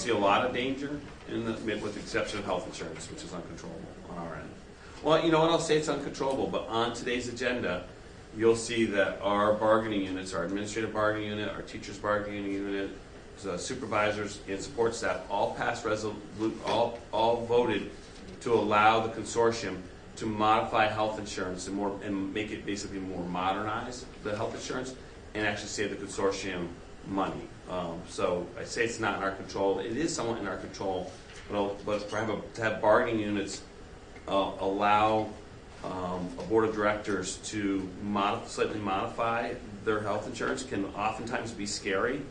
a lot of danger with the exception of health insurance, which is uncontrollable on our end. Well, you know what? I'll say it's uncontrollable, but on today's agenda, you'll see that our bargaining units, our administrative bargaining unit, our teachers bargaining unit, supervisors and support staff all passed all voted to allow the consortium to modify health insurance and make it basically more modernized, the health insurance, and actually save the consortium money. So I say it's not in our control. It is somewhat in our control, but to have bargaining units allow a board of directors to slightly modify their health insurance can oftentimes be scary.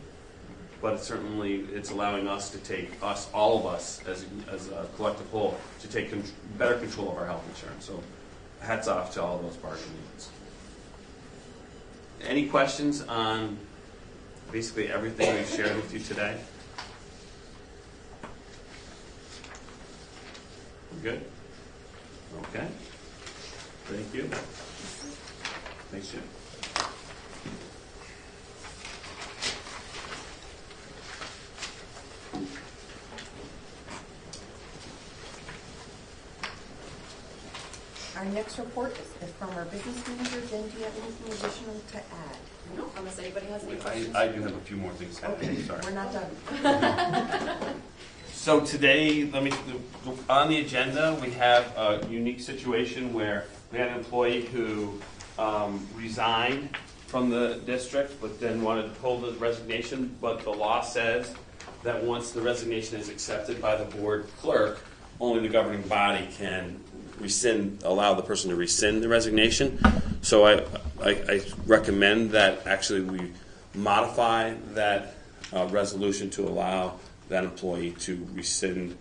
But it's allowing us to take all of us as a collective whole, to take better control of our health insurance. So hats off to all of those bargaining units. Any questions on basically everything we've shared with you today? We're good? Okay. Thank you. Thanks, Jim. Our next report is from our business manager. Jen, do you have anything additional to add? No, unless anybody has any questions. I do have a few more things to add. Okay, Sorry. we're not done. So today, on the agenda, we have a unique situation where we had an employee who resigned from the district, but then wanted to pull the resignation. But the law says that once the resignation is accepted by the board clerk, only the governing body can allow the person to rescind the resignation. So I recommend that actually we modify that resolution to allow that employee to rescind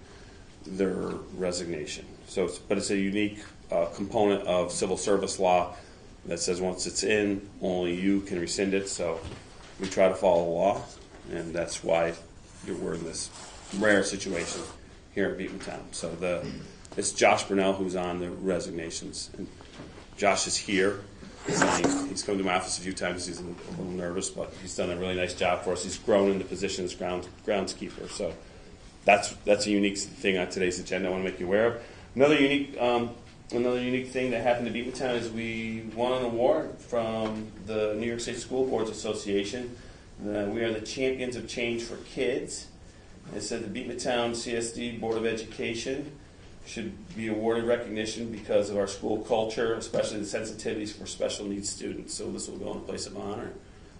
their resignation. But it's a unique component of civil service law that says once it's in, only you can rescind it. So we try to follow the law, and that's why we're in this rare situation here in Beekmantown. So it's Josh Burnell who's on the resignations. And Josh is here. He's come to my office a few times. He's a little nervous, but he's done a really nice job for us. He's grown into position as groundskeeper. So that's a unique thing on today's agenda I want to make you aware of. Another unique thing that happened to Beekmantown is we won an award from the New York State School Boards Association. We are the champions of change for kids. It said the Beekmantown CSD Board of Education should be awarded recognition because of our school culture, especially the sensitivities for special needs students. So this will go in a place of honor.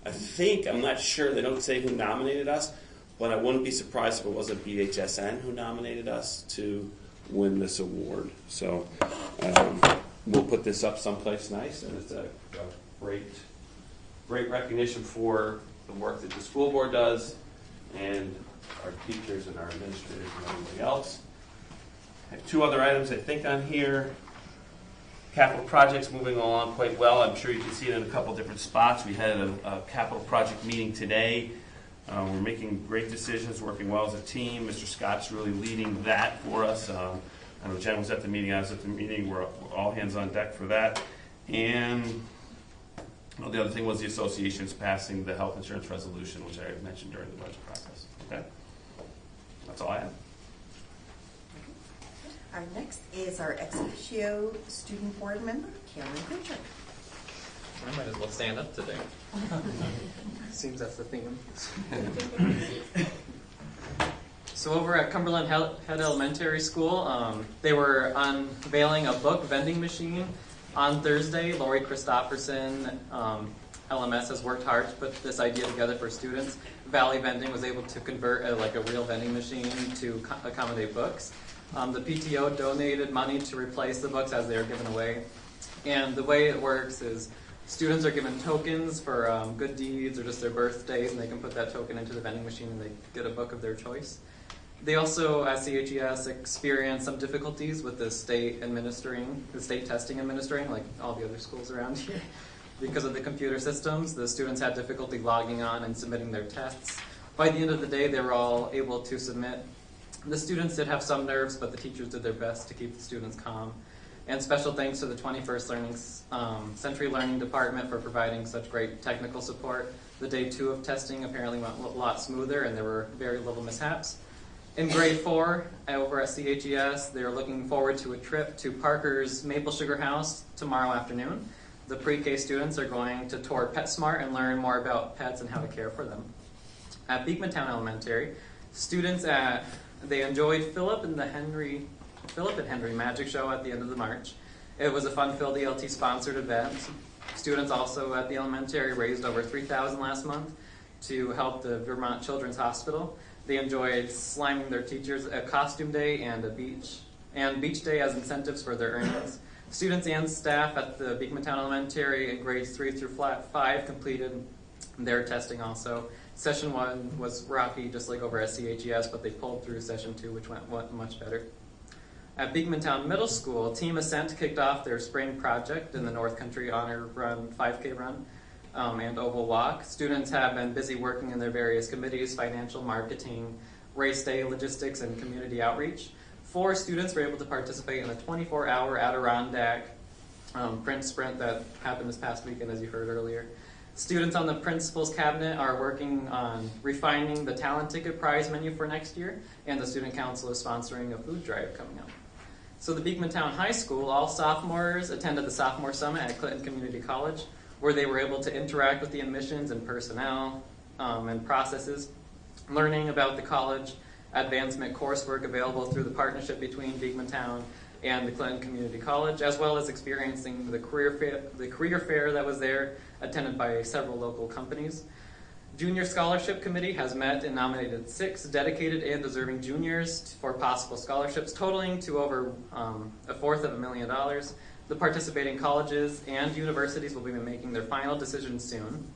I'm not sure, they don't say who nominated us, but I wouldn't be surprised if it wasn't BHSN who nominated us to win this award. So we'll put this up someplace nice, and it's a great recognition for the work that the school board does and our teachers and our administrators and everybody else. I have two other items I think on here. Capital projects moving along quite well. I'm sure you can see it in a couple different spots. We had a capital project meeting today. We're making great decisions, working well as a team. Mr. Scott's really leading that for us. I know Jen was at the meeting. I was at the meeting. We're all hands on deck for that. And the other thing was the association's passing the health insurance resolution, which I mentioned during the budget process. Okay? That's all I have. Our next is our ex officio student board member, Karen Pritchard. I might as well stand up today. Seems that's the theme. So over at Cumberland Head Elementary School, they were unveiling a book vending machine on Thursday. Lori Christopherson, LMS, has worked hard to put this idea together for students. Valley Vending was able to convert a real vending machine to accommodate books. The PTO donated money to replace the books as they are given away. And the way it works is students are given tokens for good deeds or just their birthdays, and they can put that token into the vending machine and they get a book of their choice. They also, at CHES, experienced some difficulties with the state testing administering, like all the other schools around here. Because of the computer systems, the students had difficulty logging on and submitting their tests. By the end of the day, they were all able to submit. The students did have some nerves, but the teachers did their best to keep the students calm. And special thanks to the 21st Century Learning Department for providing such great technical support. The day 2 of testing apparently went a lot smoother, and there were very little mishaps. In grade 4, over at CHES, they're looking forward to a trip to Parker's Maple Sugar House tomorrow afternoon. The pre-K students are going to tour PetSmart and learn more about pets and how to care for them. At Beekmantown Elementary, students they enjoyed Philip and Henry Magic Show at the end of the March. It was a fun-filled ELT-sponsored event. Students also at the elementary raised over $3,000 last month to help the Vermont Children's Hospital. They enjoyed sliming their teachers, a costume day, and beach day as incentives for their earnings. Students and staff at the Beekmantown Elementary in grades 3 through 5 completed their testing also. Session 1 was rocky, just like over at CHES, but they pulled through session 2, which went much better. At Beekmantown Middle School, Team Ascent kicked off their spring project in the North Country Honor Run, 5K run, and Oval Walk. Students have been busy working in their various committees: financial, marketing, race day, logistics, and community outreach. 4 students were able to participate in a 24-hour Adirondack print sprint that happened this past weekend, as you heard earlier. Students on the principal's cabinet are working on refining the talent ticket prize menu for next year, and the student council is sponsoring a food drive coming up. So the Beekmantown High School, all sophomores attended the Sophomore Summit at Clinton Community College, where they were able to interact with the admissions and personnel and processes, learning about the college advancement coursework available through the partnership between Beekmantown and the Clinton Community College, as well as experiencing the career fair that was there, attended by several local companies. Junior Scholarship Committee has met and nominated 6 dedicated and deserving juniors for possible scholarships, totaling to over $250,000. The participating colleges and universities will be making their final decisions soon.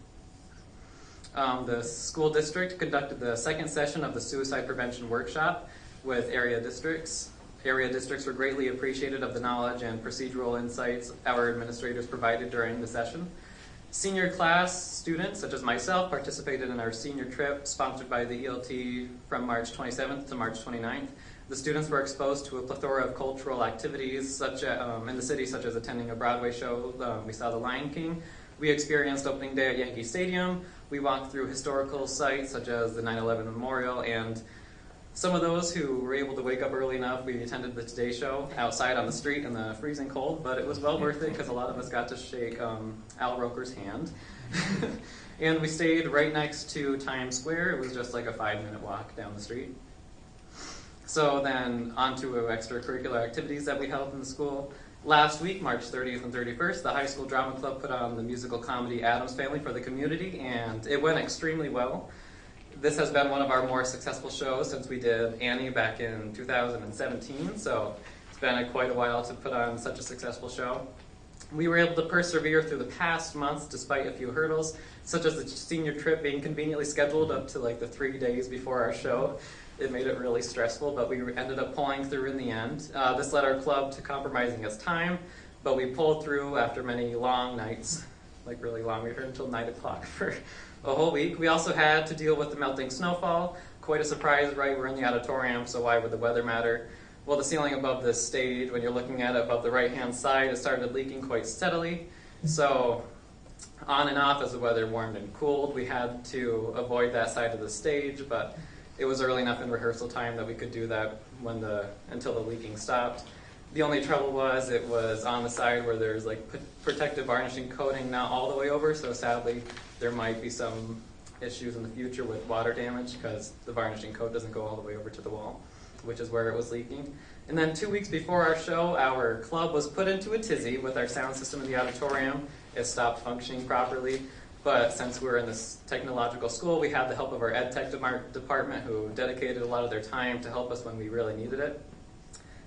The school district conducted the second session of the suicide prevention workshop with area districts. Area districts were greatly appreciative of the knowledge and procedural insights our administrators provided during the session. Senior class students, such as myself, participated in our senior trip sponsored by the ELT from March 27th to March 29th. The students were exposed to a plethora of cultural activities in the city, such as attending a Broadway show. We saw The Lion King. We experienced opening day at Yankee Stadium. We walked through historical sites such as the 9/11 Memorial, and some of those who were able to wake up early enough, we attended the Today Show outside on the street in the freezing cold, but it was well worth it because a lot of us got to shake Al Roker's hand. And we stayed right next to Times Square. It was just like a 5-minute walk down the street. So then on to extracurricular activities that we held in the school. Last week, March 30th and 31st, the high school drama club put on the musical comedy Addams Family for the community, and it went extremely well. This has been one of our more successful shows since we did Annie back in 2017, so it's been quite a while to put on such a successful show. We were able to persevere through the past months despite a few hurdles, such as the senior trip being conveniently scheduled up to like the 3 days before our show. It made it really stressful, but we ended up pulling through in the end. This led our club to compromising its time, but we pulled through after many long nights, like really long. We were here until 9 o'clock for a whole week. We also had to deal with the melting snowfall. Quite a surprise, right? We're in the auditorium, so why would the weather matter? Well, the ceiling above the stage, when you're looking at it above the right-hand side, it started leaking quite steadily. So on and off as the weather warmed and cooled, we had to avoid that side of the stage, but it was early enough in rehearsal time that we could do that until the leaking stopped. The only trouble was it was on the side where there's like protective varnishing coating not all the way over, so sadly there might be some issues in the future with water damage because the varnishing coat doesn't go all the way over to the wall, which is where it was leaking. And then 2 weeks before our show, our club was put into a tizzy with our sound system in the auditorium. It stopped functioning properly. But since we're in this technological school, we had the help of our ed tech department who dedicated a lot of their time to help us when we really needed it.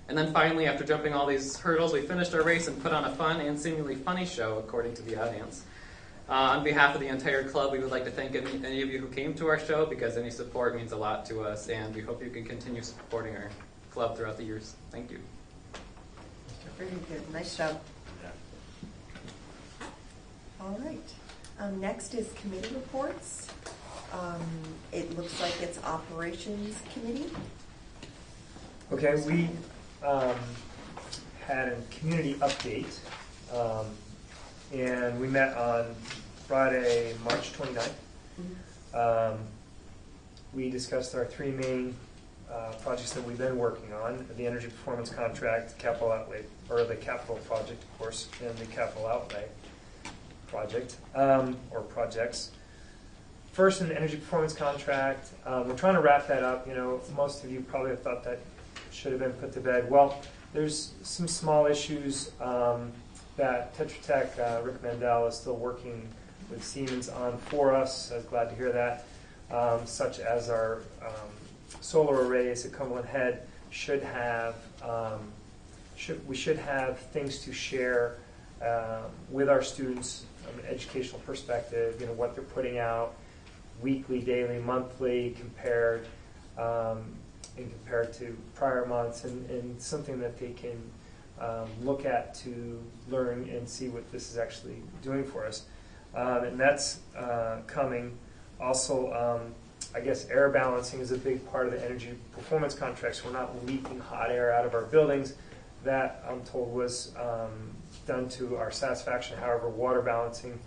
And then finally, after jumping all these hurdles, we finished our race and put on a fun and seemingly funny show, according to the audience. On behalf of the entire club, we would like to thank any of you who came to our show, because any support means a lot to us, and we hope you can continue supporting our club throughout the years. Thank you. Very good. Nice job. All right. Next is committee reports. It looks like it's operations committee. Okay, we had a community update, and we met on Friday, March 29th. We discussed our three main projects that we've been working on: the energy performance contract, capital outlay, or the capital project, of course, and the capital outlay project, or projects. First, in the energy performance contract, we're trying to wrap that up. You know, most of you probably have thought that should have been put to bed. Well, there's some small issues that Tetra Tech, Rick Mandel, is still working with Siemens on for us. I was glad to hear that. Such as our solar arrays at Cumberland Head should have, we should have things to share with our students from an educational perspective. You know, what they're putting out weekly, daily, monthly, compared to prior months, and something that they can look at to learn and see what this is actually doing for us. And that's coming. Also, I guess air balancing is a big part of the energy performance contracts. We're not leaking hot air out of our buildings. That, I'm told, was done to our satisfaction. However, water balancing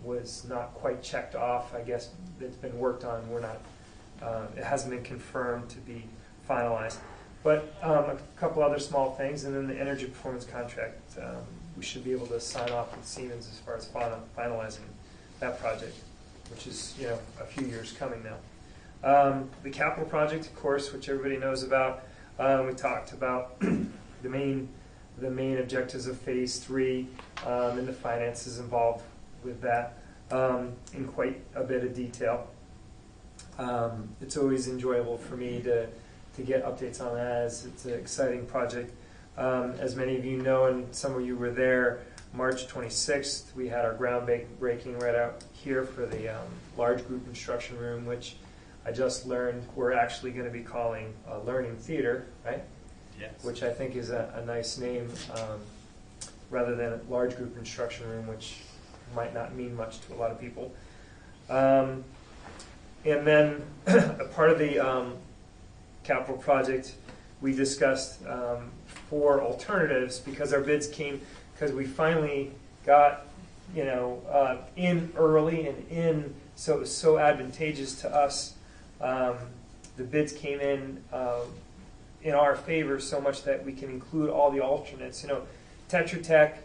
was not quite checked off. I guess it's been worked on. We're not. It hasn't been confirmed to be finalized. But a couple other small things, and then the energy performance contract, we should be able to sign off with Siemens as far as finalizing that project, which is, you know, a few years coming now. The capital project, of course, which everybody knows about. We talked about the main objectives of Phase 3 and the finances involved with that in quite a bit of detail. It's always enjoyable for me to get updates on that, as it's an exciting project. As many of you know, and some of you were there, March 26th, we had our groundbreaking right out here for the large group instruction room, which I just learned we're actually going to be calling a learning theater, right? Yes. Which I think is a nice name, rather than a large group instruction room, which might not mean much to a lot of people. And then a part of the capital project, we discussed 4 alternatives, because our bids came, because we finally got, you know, in early and so it was so advantageous to us. The bids came in our favor so much that we can include all the alternates. You know, Tetra Tech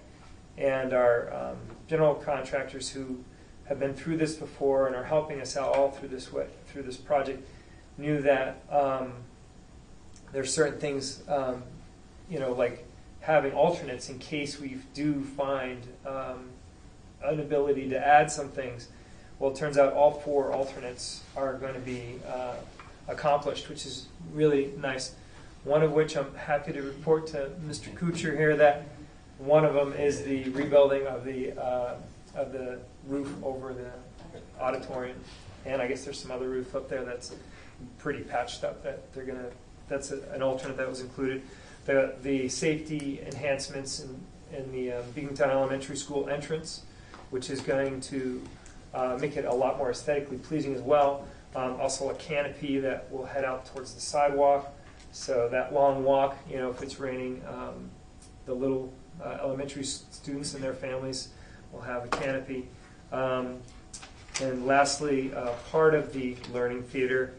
and our general contractors who have been through this before and are helping us out all through this project knew that there's certain things, you know, like having alternates in case we do find an ability to add some things. Well, it turns out all 4 alternates are going to be accomplished, which is really nice. One of which I'm happy to report to Mr. Kuchar here that one of them is the rebuilding of the roof over the auditorium, and I guess there's some other roof up there that's pretty patched up that they're gonna. That's an alternate that was included. The safety enhancements in the Beekmantown Elementary School entrance, which is going to make it a lot more aesthetically pleasing as well. Also a canopy that will head out towards the sidewalk, so that long walk, you know, if it's raining, the little elementary students and their families will have a canopy. And lastly, part of the learning theater,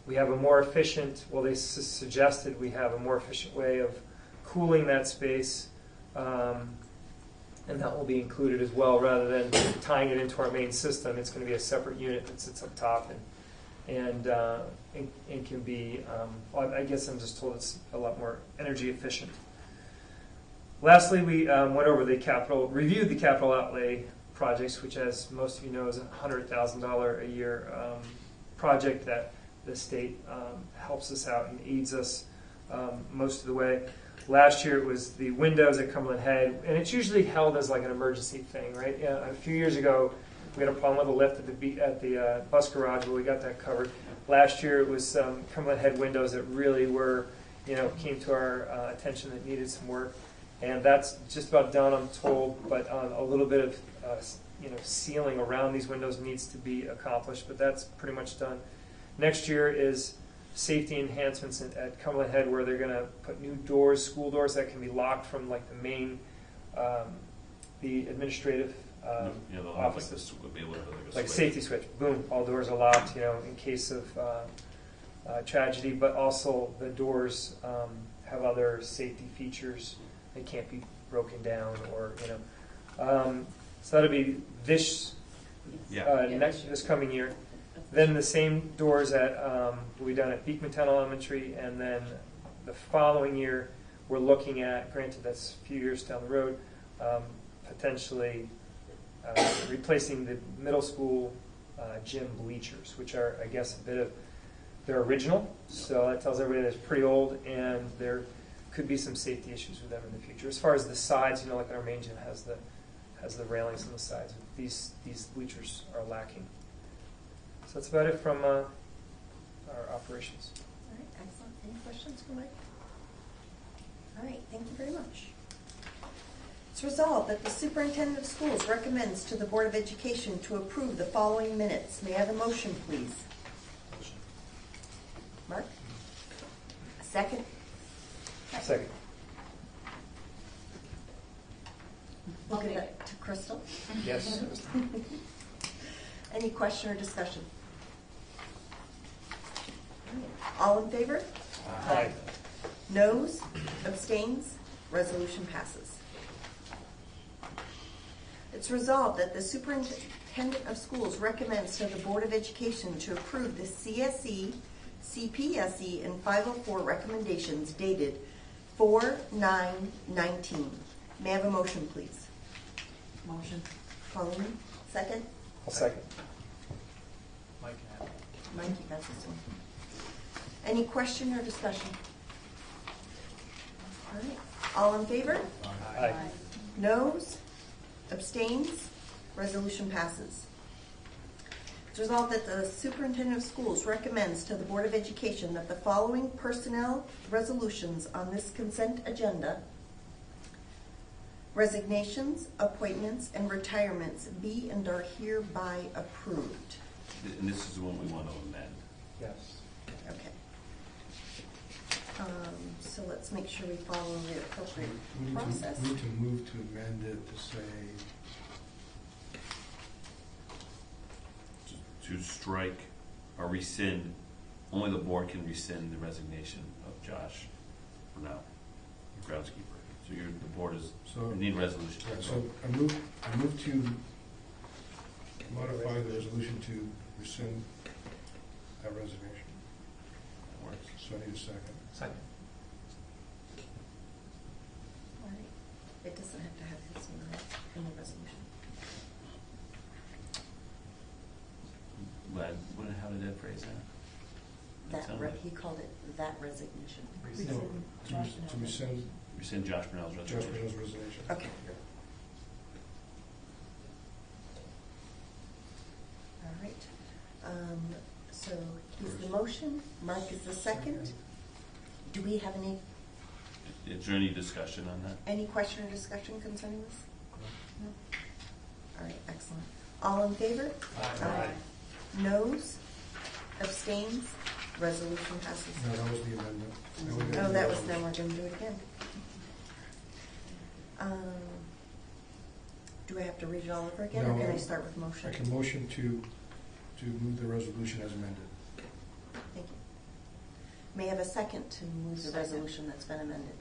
we have a more efficient, well, they suggested we have a more efficient way of cooling that space, and that will be included as well. Rather than tying it into our main system, it's going to be a separate unit that sits up top and can be, well, I guess I'm just told it's a lot more energy efficient. Lastly, we went over reviewed the capital outlay projects, which, as most of you know, is a $100,000 a year project that the state helps us out and aids us most of the way. Last year it was the windows at Cumberland Head, and it's usually held as like an emergency thing, right? A few years ago, we had a problem with a lift at the bus garage, but we got that covered. Last year it was Cumberland Head windows that really were, came to our attention that needed some work, and that's just about done, I'm told. But a little bit of sealing around these windows needs to be accomplished, but that's pretty much done. Next year is safety enhancements at Cumberland Head, where they're going to put new doors, school doors that can be locked from like the main, the administrative office. This would be able to like a safety switch. Boom, all doors are locked, in case of tragedy. But also the doors have other safety features. They can't be broken down, or so that'll be this this coming year. Then the same doors will be done at Beekmantown Elementary, and then the following year we're looking at, granted that's a few years down the road, potentially replacing the middle school gym bleachers, which are, I guess, they're original, so that tells everybody that it's pretty old, and there could be some safety issues with them in the future. As far as the sides, like our main gym has the railings on the sides. These bleachers are lacking. So that's about it from our operations. All right, excellent. Any questions for Mike? All right, thank you very much. It's resolved that the superintendent of schools recommends to the Board of Education to approve the following minutes. May I have a motion, please? Motion. Mark? A second? Second. We'll I'll give make that to Crystal. Yes. Any question or discussion? All in favor? Aye. Noes? Abstains? Resolution passes. It's resolved that the superintendent of schools recommends to the Board of Education to approve the CSE, CPSE, and 504 recommendations dated 4/9/19. May I have a motion, please? Motion. Colleen, second? I'll second. Mike and Mike, you got this one. Any question or discussion? All right. All in favor? Aye. Noes? Abstains? Resolution passes. It's resolved that the superintendent of schools recommends to the Board of Education that the following personnel resolutions on this consent agenda, resignations, appointments, and retirements, be and are hereby approved. And this is the one we want to amend. Yes. Okay. So let's make sure we follow the appropriate process. We need to move to amend it to say, To strike or rescind, only the board can rescind the resignation of Josh Brunel, the groundskeeper. So the board is, so, you need resolution. right, so I move to modify the resolution to rescind that resignation. That works. So I need a second. Second. All right. It doesn't have to have his name in the resolution. How did Ed phrase that? That sounded like- He called it that resignation. No, to rescind Rescind Josh Brunel's Josh resignation. Brunel's resignation. Okay. All right. So he's the motion, Mark is the second. Do we have Is there any discussion on that? any question or discussion concerning this? No? All right, excellent. All in favor? Aye. Noes? Abstains? Resolution passes. No, that was the amendment. Now we gotta Oh, do that the was, then we're resolution. going to do it again. Do I have to read it all over again, or No, can I start with motion? I can motion to move the resolution as amended. Thank you. May I have a second to move the Second. resolution that's been amended?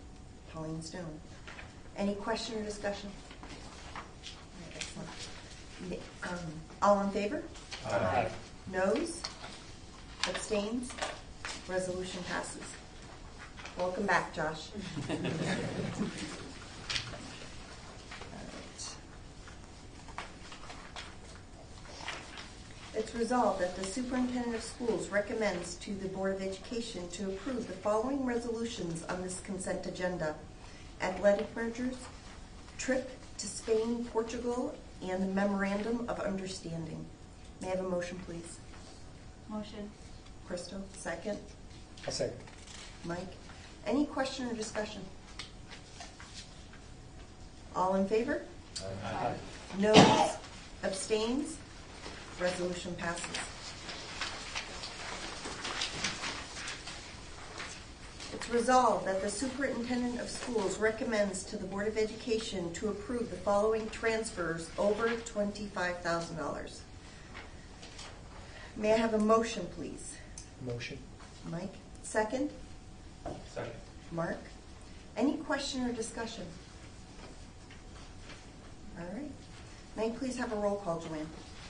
Pauline Stone. Any question or discussion? All right, excellent. All in favor? Aye. Noes? Abstains? Resolution passes. Welcome back, Josh. All right. It's resolved that the superintendent of schools recommends to the Board of Education to approve the following resolutions on this consent agenda. athletic mergers, trip to Spain, Portugal, and the memorandum of understanding. May I have a motion, please? Motion. Crystal, second. I'll second. Mike, any question or discussion? All in favor? Aye. Noes? Abstains? Resolution passes. It's resolved that the superintendent of schools recommends to the Board of Education to approve the following transfers over $25,000. May I have a motion, please? Motion. Mike, second. Second. Mark, any question or discussion? All right. May I please have a roll call, Joanne?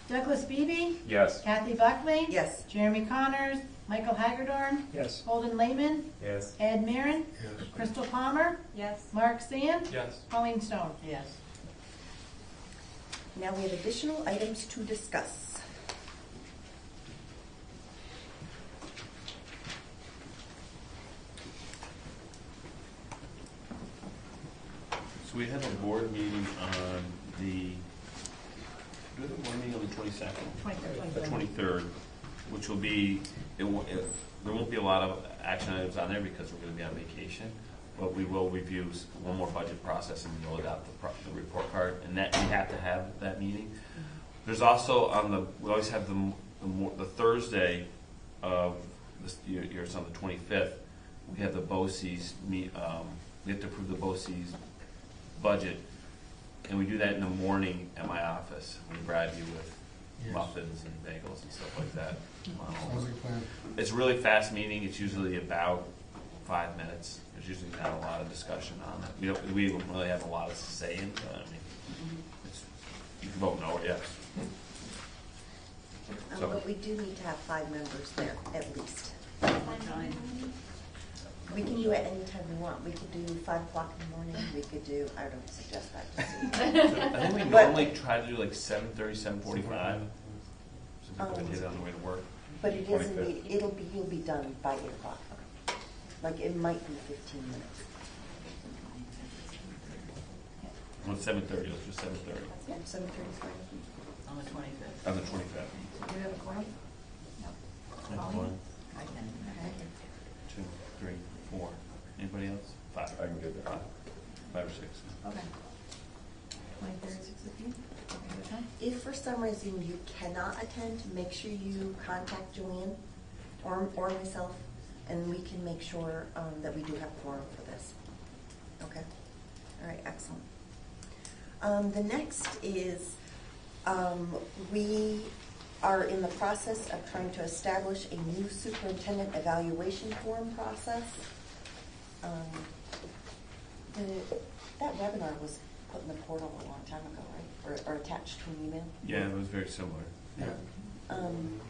Douglas Beebe, Yes. Kathy Buckley, Yes. Jeremy Connors, Michael Hagedorn, Yes. Holden Lehman, Yes. Ed Marin, Yes. Crystal Palmer, Yes. Mark Sand, Yes. Colleen Stone. Yes. Now we have additional items to discuss. So we have a board meeting on do we have a board meeting on the 22nd? The 23rd, which will be, there won't be a lot of action items on there because we're going to be on vacation, but we will review one more budget process and we'll adopt the report card, and that we have to have that meeting. There's also we always have the Thursday of this year, it's on the 25th, we have the BOCES we have to approve the BOCES budget, and we do that in the morning at my office. We bribe you with Yes. muffins and bagels and stuff like that. Sounds like a plan. It's a really fast meeting. It's usually about 5 minutes. There's usually not a lot of discussion on it. We don't really have a lot to say in it. I mean, you can vote no or yes. So- But we do need to have 5 members there, at least. We can do it anytime we want. We could do 5 o'clock in the morning. We could do, I don't suggest that. I think we But- normally try to do like 7:30, 7:45. So people can hit it on the way to work. But it 25th. isn't, you'll be done by 8 o'clock. Like, it might be 15 minutes. Well, 7:30, let's do 7:30 Yeah, 7:30 is fine. On the 25th. on the 25th. Do you have a quorum? One, I can. 2, 3, 4. Anybody else? 5. I can get that. 5 or 6. Okay. 23rd, 6:15? Okay, good time? If for some reason you cannot attend, make sure you contact Joanne or myself, and we can make sure that we do have quorum for this. Okay? All right, excellent. The next is we are in the process of trying to establish a new superintendent evaluation form process. That webinar was put in the portal a long time ago, right? Or attached to an email? Yeah, it was very similar. Yeah. And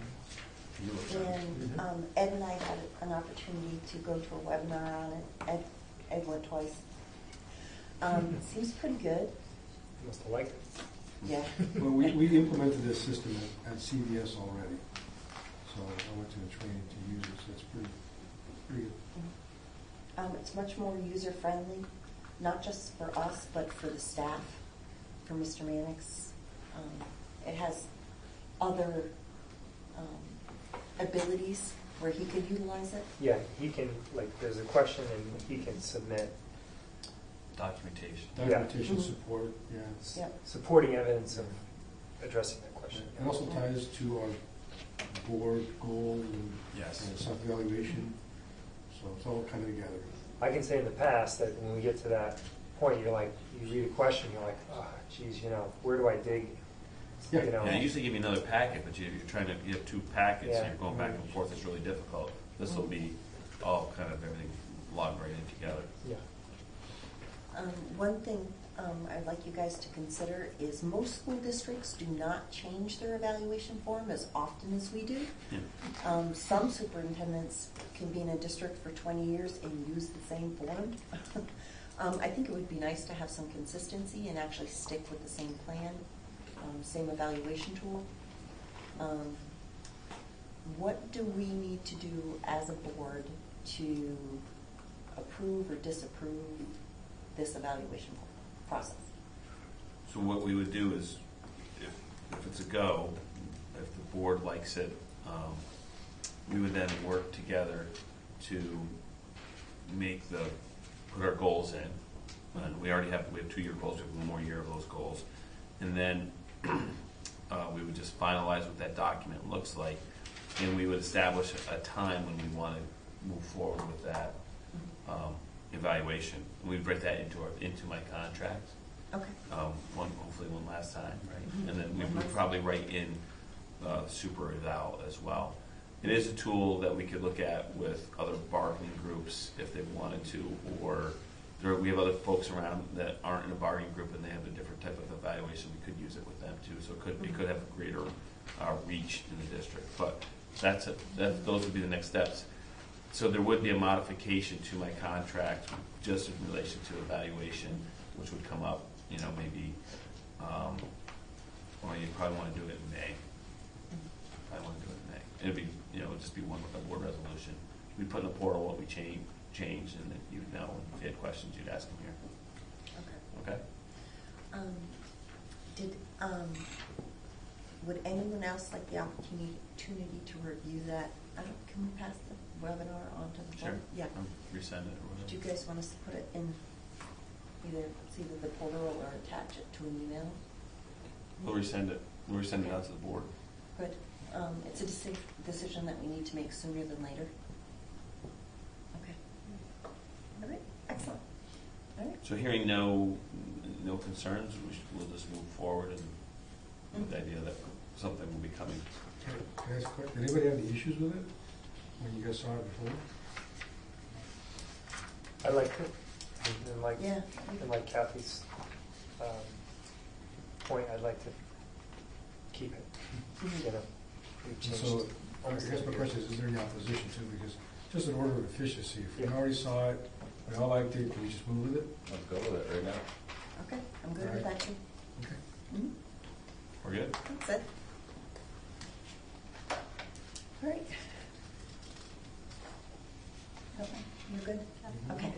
Ed and I had an opportunity to go to a webinar on it. Ed went twice. Seems pretty good. You must have liked it. Yeah. Well, we implemented this system at CVS already, so I went to the training to use it, so it's pretty good. It's much more user-friendly, not just for us, but for the staff, for Mr. Mannix. It has other abilities where he could utilize it. Yeah, he can, there's a question and he can submit Documentation. Documentation Mhm. support, yeah. Yep. supporting evidence of addressing that question. It also ties to our board goals and Yes. self-evaluation, so it's all kind of together. I can say in the past that when we get to that point, you read a question, you're like, oh, geez, where do I dig? Yeah. You know, Yeah, they usually give you another packet, but you have 2 packets, Yeah. and you're going back and forth. It's really difficult. This will be all kind of everything logged right in together. yeah. One thing I'd like you guys to consider is most school districts do not change their evaluation form as often as we do. Yeah. Some superintendents can be in a district for 20 years and use the same form. I think it would be nice to have some consistency and actually stick with the same plan, same evaluation tool. What do we need to do as a board to approve or disapprove this evaluation process. So what we would do is, if it's a go, if the board likes it, we would then work together to put our goals in. And we have 2-year goals, we have one more year of those goals. And then we would just finalize what that document looks like, and we would establish a time when we want to move forward with that evaluation. And we'd break that into my contract. Okay. Hopefully one last time, right? Mm-hmm. And then we would probably write in super eval as well. It is a tool that we could look at with other bargaining groups if they wanted to, or we have other folks around that aren't in a bargaining group and they have a different type of evaluation. We could use it with them too, so it could have a greater reach in the district. But those would be the next steps. So there would be a modification to my contract just in relation to evaluation, which would come up, maybe, or you probably want to do it in May. It'd be, it would just be a board resolution. We put in the portal what we changed, and then you'd know. If you had questions, you'd ask them here. Okay? Would anyone else like the opportunity to review that? Can we pass the webinar on to the board? Sure. Yeah. Resend it or whatever. Do you guys want us to put it in either the portal or attach it to an email? We'll resend it. We'll resend it out to the board. Good. It's a decision that we need to make sooner than later. Okay. All right. Excellent. All right. So hearing no concerns, we'll just move forward and with the idea that something will be coming. Can I ask a question? Did anybody have any issues with it when you guys saw it before? I liked it, and like Kathy's point, I'd like to keep it. We've changed. So I guess my question is there any opposition to it? Because just an order of efficiency, if we already saw it, we all liked it, can we just move with it? Let's go with it right now. Okay, I'm good with that too. Okay. Mm-hmm. We're good? That's it. All right. Okay, you're good? Okay.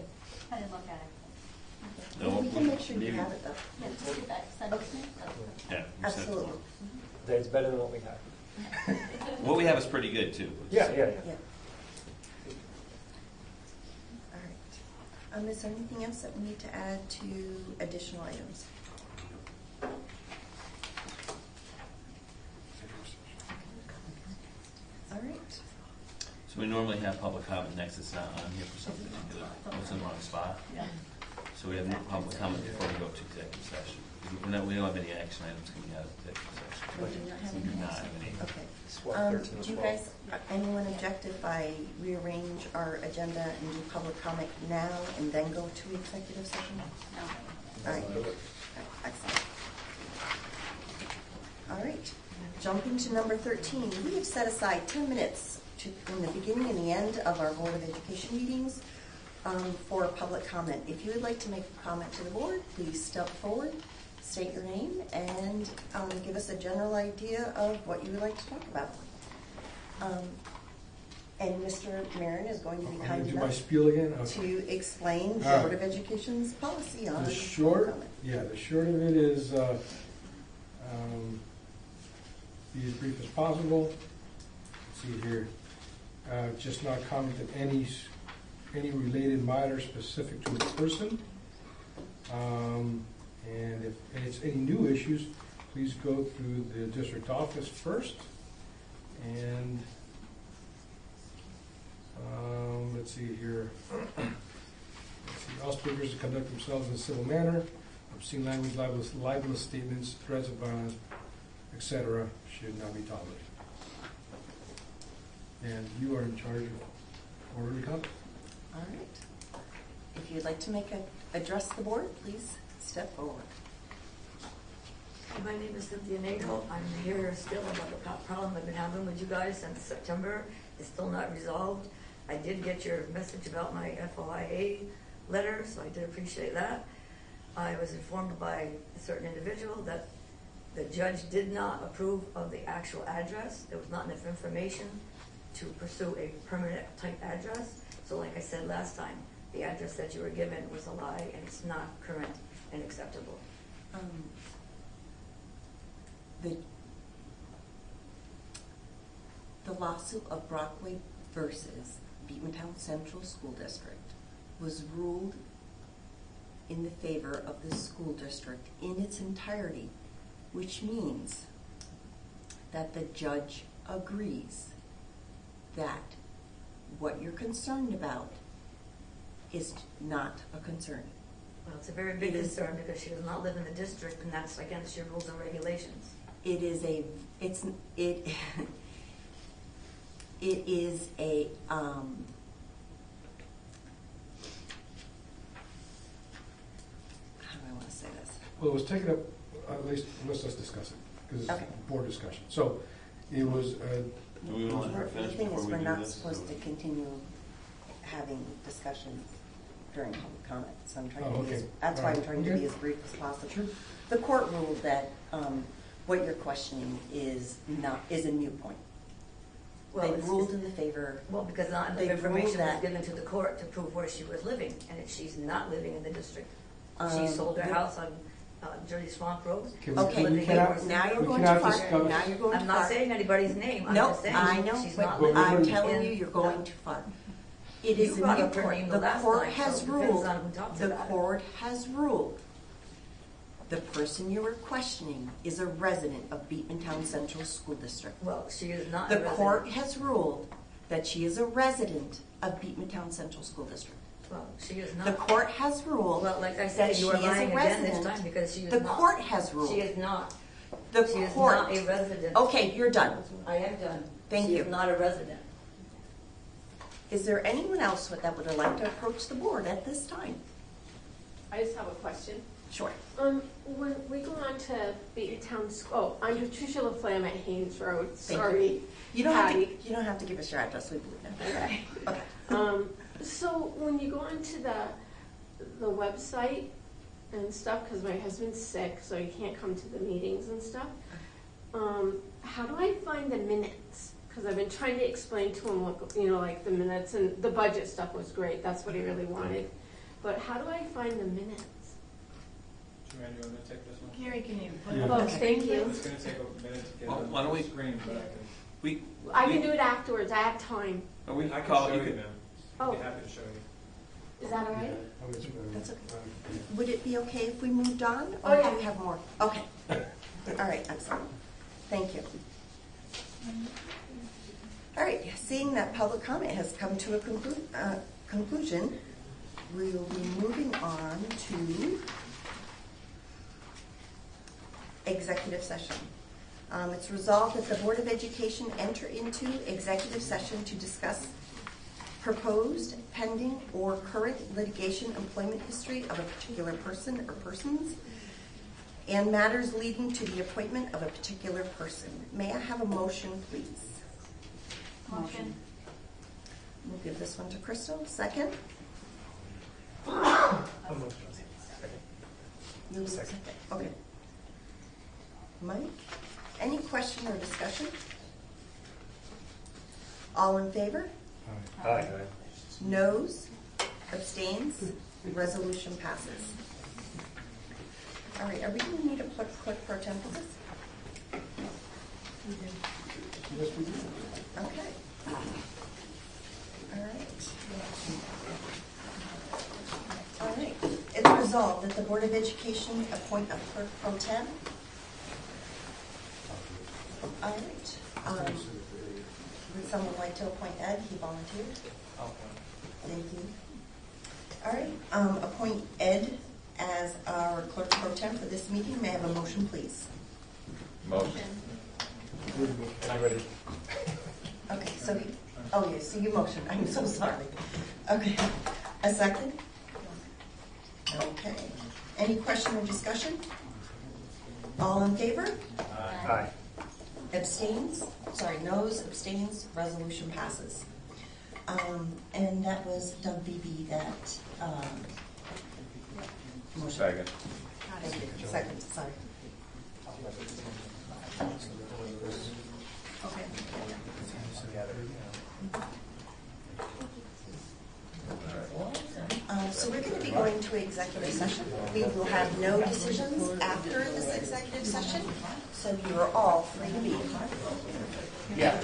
I didn't look at it. No, We can make sure you maybe- have it though. Yeah, just get that, send it to me. Yeah. we sent it Absolutely. tomorrow. It's better than what we have. What we have is pretty good too. Yeah. Yeah. All right. Is there anything else that we need to add to additional items? All right. So we normally have public comment next. It's not on here for some particular. It's in the wrong spot. Yeah. So we have no public comment before we go to executive session. We don't have any action items coming out of executive session. We do not have We do any. not have any. Okay. SWAT 13 and Do you 12. guys, anyone object if I rearrange our agenda and do public comment now and then go to executive session? No. All right. Excellent. All right. Jumping to number 13, we have set aside 10 minutes in the beginning and the end of our Board of Education meetings for public comment. If you would like to make a comment to the board, please step forward, state your name, and give us a general idea of what you would like to talk about. And Mr. Marin is going to be I'm kind going to do my enough spiel again. Okay. to explain the All right. Board of Education's policy on The public short, comment. the short of it is be as brief as possible. Let's see here, just not comment on any related matter specific to a person. And if it's any new issues, please go through the district office first. And let's see here. All speakers to conduct themselves in a civil manner. Obscene language, libelous statements, threats of violence, etc. should not be tolerated. And you are in charge of orderly conduct. All right. If you'd like to address the board, please step forward. My name is Cynthia Nagle. I'm here still about the problem I've been having with you guys since September. It's still not resolved. I did get your message about my FOIA letter, so I did appreciate that. I was informed by a certain individual that the judge did not approve of the actual address. There was not enough information to pursue a permanent type address. So like I said last time, the address that you were given was a lie and it's not current and acceptable. The lawsuit of Brockway versus Beekmantown Central School District was ruled in the favor of the school district in its entirety, which means that the judge agrees that what you're concerned about is not a concern. Well, it's a very big concern because she does not live in the district and that's against your rules and regulations. It is a, it is a, how do I want to say this? Well, it was taken up, at least, let's discuss it, because it's Okay. board discussion. So, it was, Do we want to let her finish The thing before is, we we're do not this? supposed to continue having discussions during public comment, so I'm trying Oh, to be, okay. that's why I'm Alright. trying to Okay. be as brief as possible. The court ruled that, what you're questioning is a moot point. Well, They it's- ruled in the favor. Well, because not enough They information ruled was that- given to the court to prove where she was living, and if she's not living in the district. She Um, sold her the- house on Jersey Swamp Road. can we, Okay, we living cannot, in now you're we going too cannot far. discuss. Now you're going too I'm far. not saying anybody's name, I'm No, just saying I know, she's but not Well, living I'm we're- telling you, in- you're going too far. It You is a brought moot up her point. name The last court time, has so it depends ruled, on who talks the about it. court has ruled, the person you were questioning is a resident of Beekmantown Central School District. Well, she is not a The resident. court has ruled that she is a resident of Beekmantown Central School District. Well, she is not. The court has ruled Well, like I that said, she you are is a lying again this resident. time because she is The not. court has ruled. She is not. The She is court. not a resident. Okay, you're done. I am done. Thank She you. is not a resident. Is there anyone else that would like to approach the board at this time? I just have a question. Sure. When we go on to Beekmantown School, I'm Patricia LaFlamme at Haynes Road. Thank Sorry. You don't have to, Patty. you don't have to give us your address, we believe that. Okay. Okay. So when you go onto the website and stuff, because my husband's sick, so he can't come to the meetings and stuff, how do I find the minutes? Because I've been trying to explain to him, what, you know, like the minutes and the budget stuff was great. That's what he really wanted. But how do I find the minutes? Joanne, you want to take this one? Gary, can you put Yeah. it Oh, up? thank you. It's going to take a minute to get Well, it why don't on we- the screen, but I can do it afterwards. I have time. Or we I can can call, show you you could, now. Oh. I'd be happy to show you. Is that all right? That's okay. Would it be okay if we moved on? Oh, Or yeah. do you have more? Okay. All right, excellent. Thank you. All right, seeing that public comment has come to a conclusion, we will be moving on to executive session. It's resolved that the Board of Education enter into executive session to discuss proposed, pending, or current litigation employment history of a particular person or persons, and matters leading to the appointment of a particular person. May I have a motion, please? Motion. We'll give this one to Crystal. Second? You second. Okay. Mike, any question or discussion? All in favor? Aye. Noes? Abstains? Resolution passes. All right, are we going to need a clerk pro temp for this? Yes, we do. Okay. All right. All right. It's resolved that the Board of Education appoint a clerk pro temp. All right. Would someone like to appoint Ed? He volunteered. Thank you. All right. Appoint Ed as our clerk pro temp for this meeting. May I have a motion, please? motion. I'm ready. Okay, so, oh yes, so you motion, I'm so sorry. Okay, a second? Okay, any question or discussion? All in favor? Aye. Abstains? Sorry, noes, abstains, resolution passes. And that was Doug Beebe that, motion. Second. Thank you, second, sorry. Okay. So we're going to be going to executive session. We will have no decisions after this executive session, so you are all free to leave. Yeah.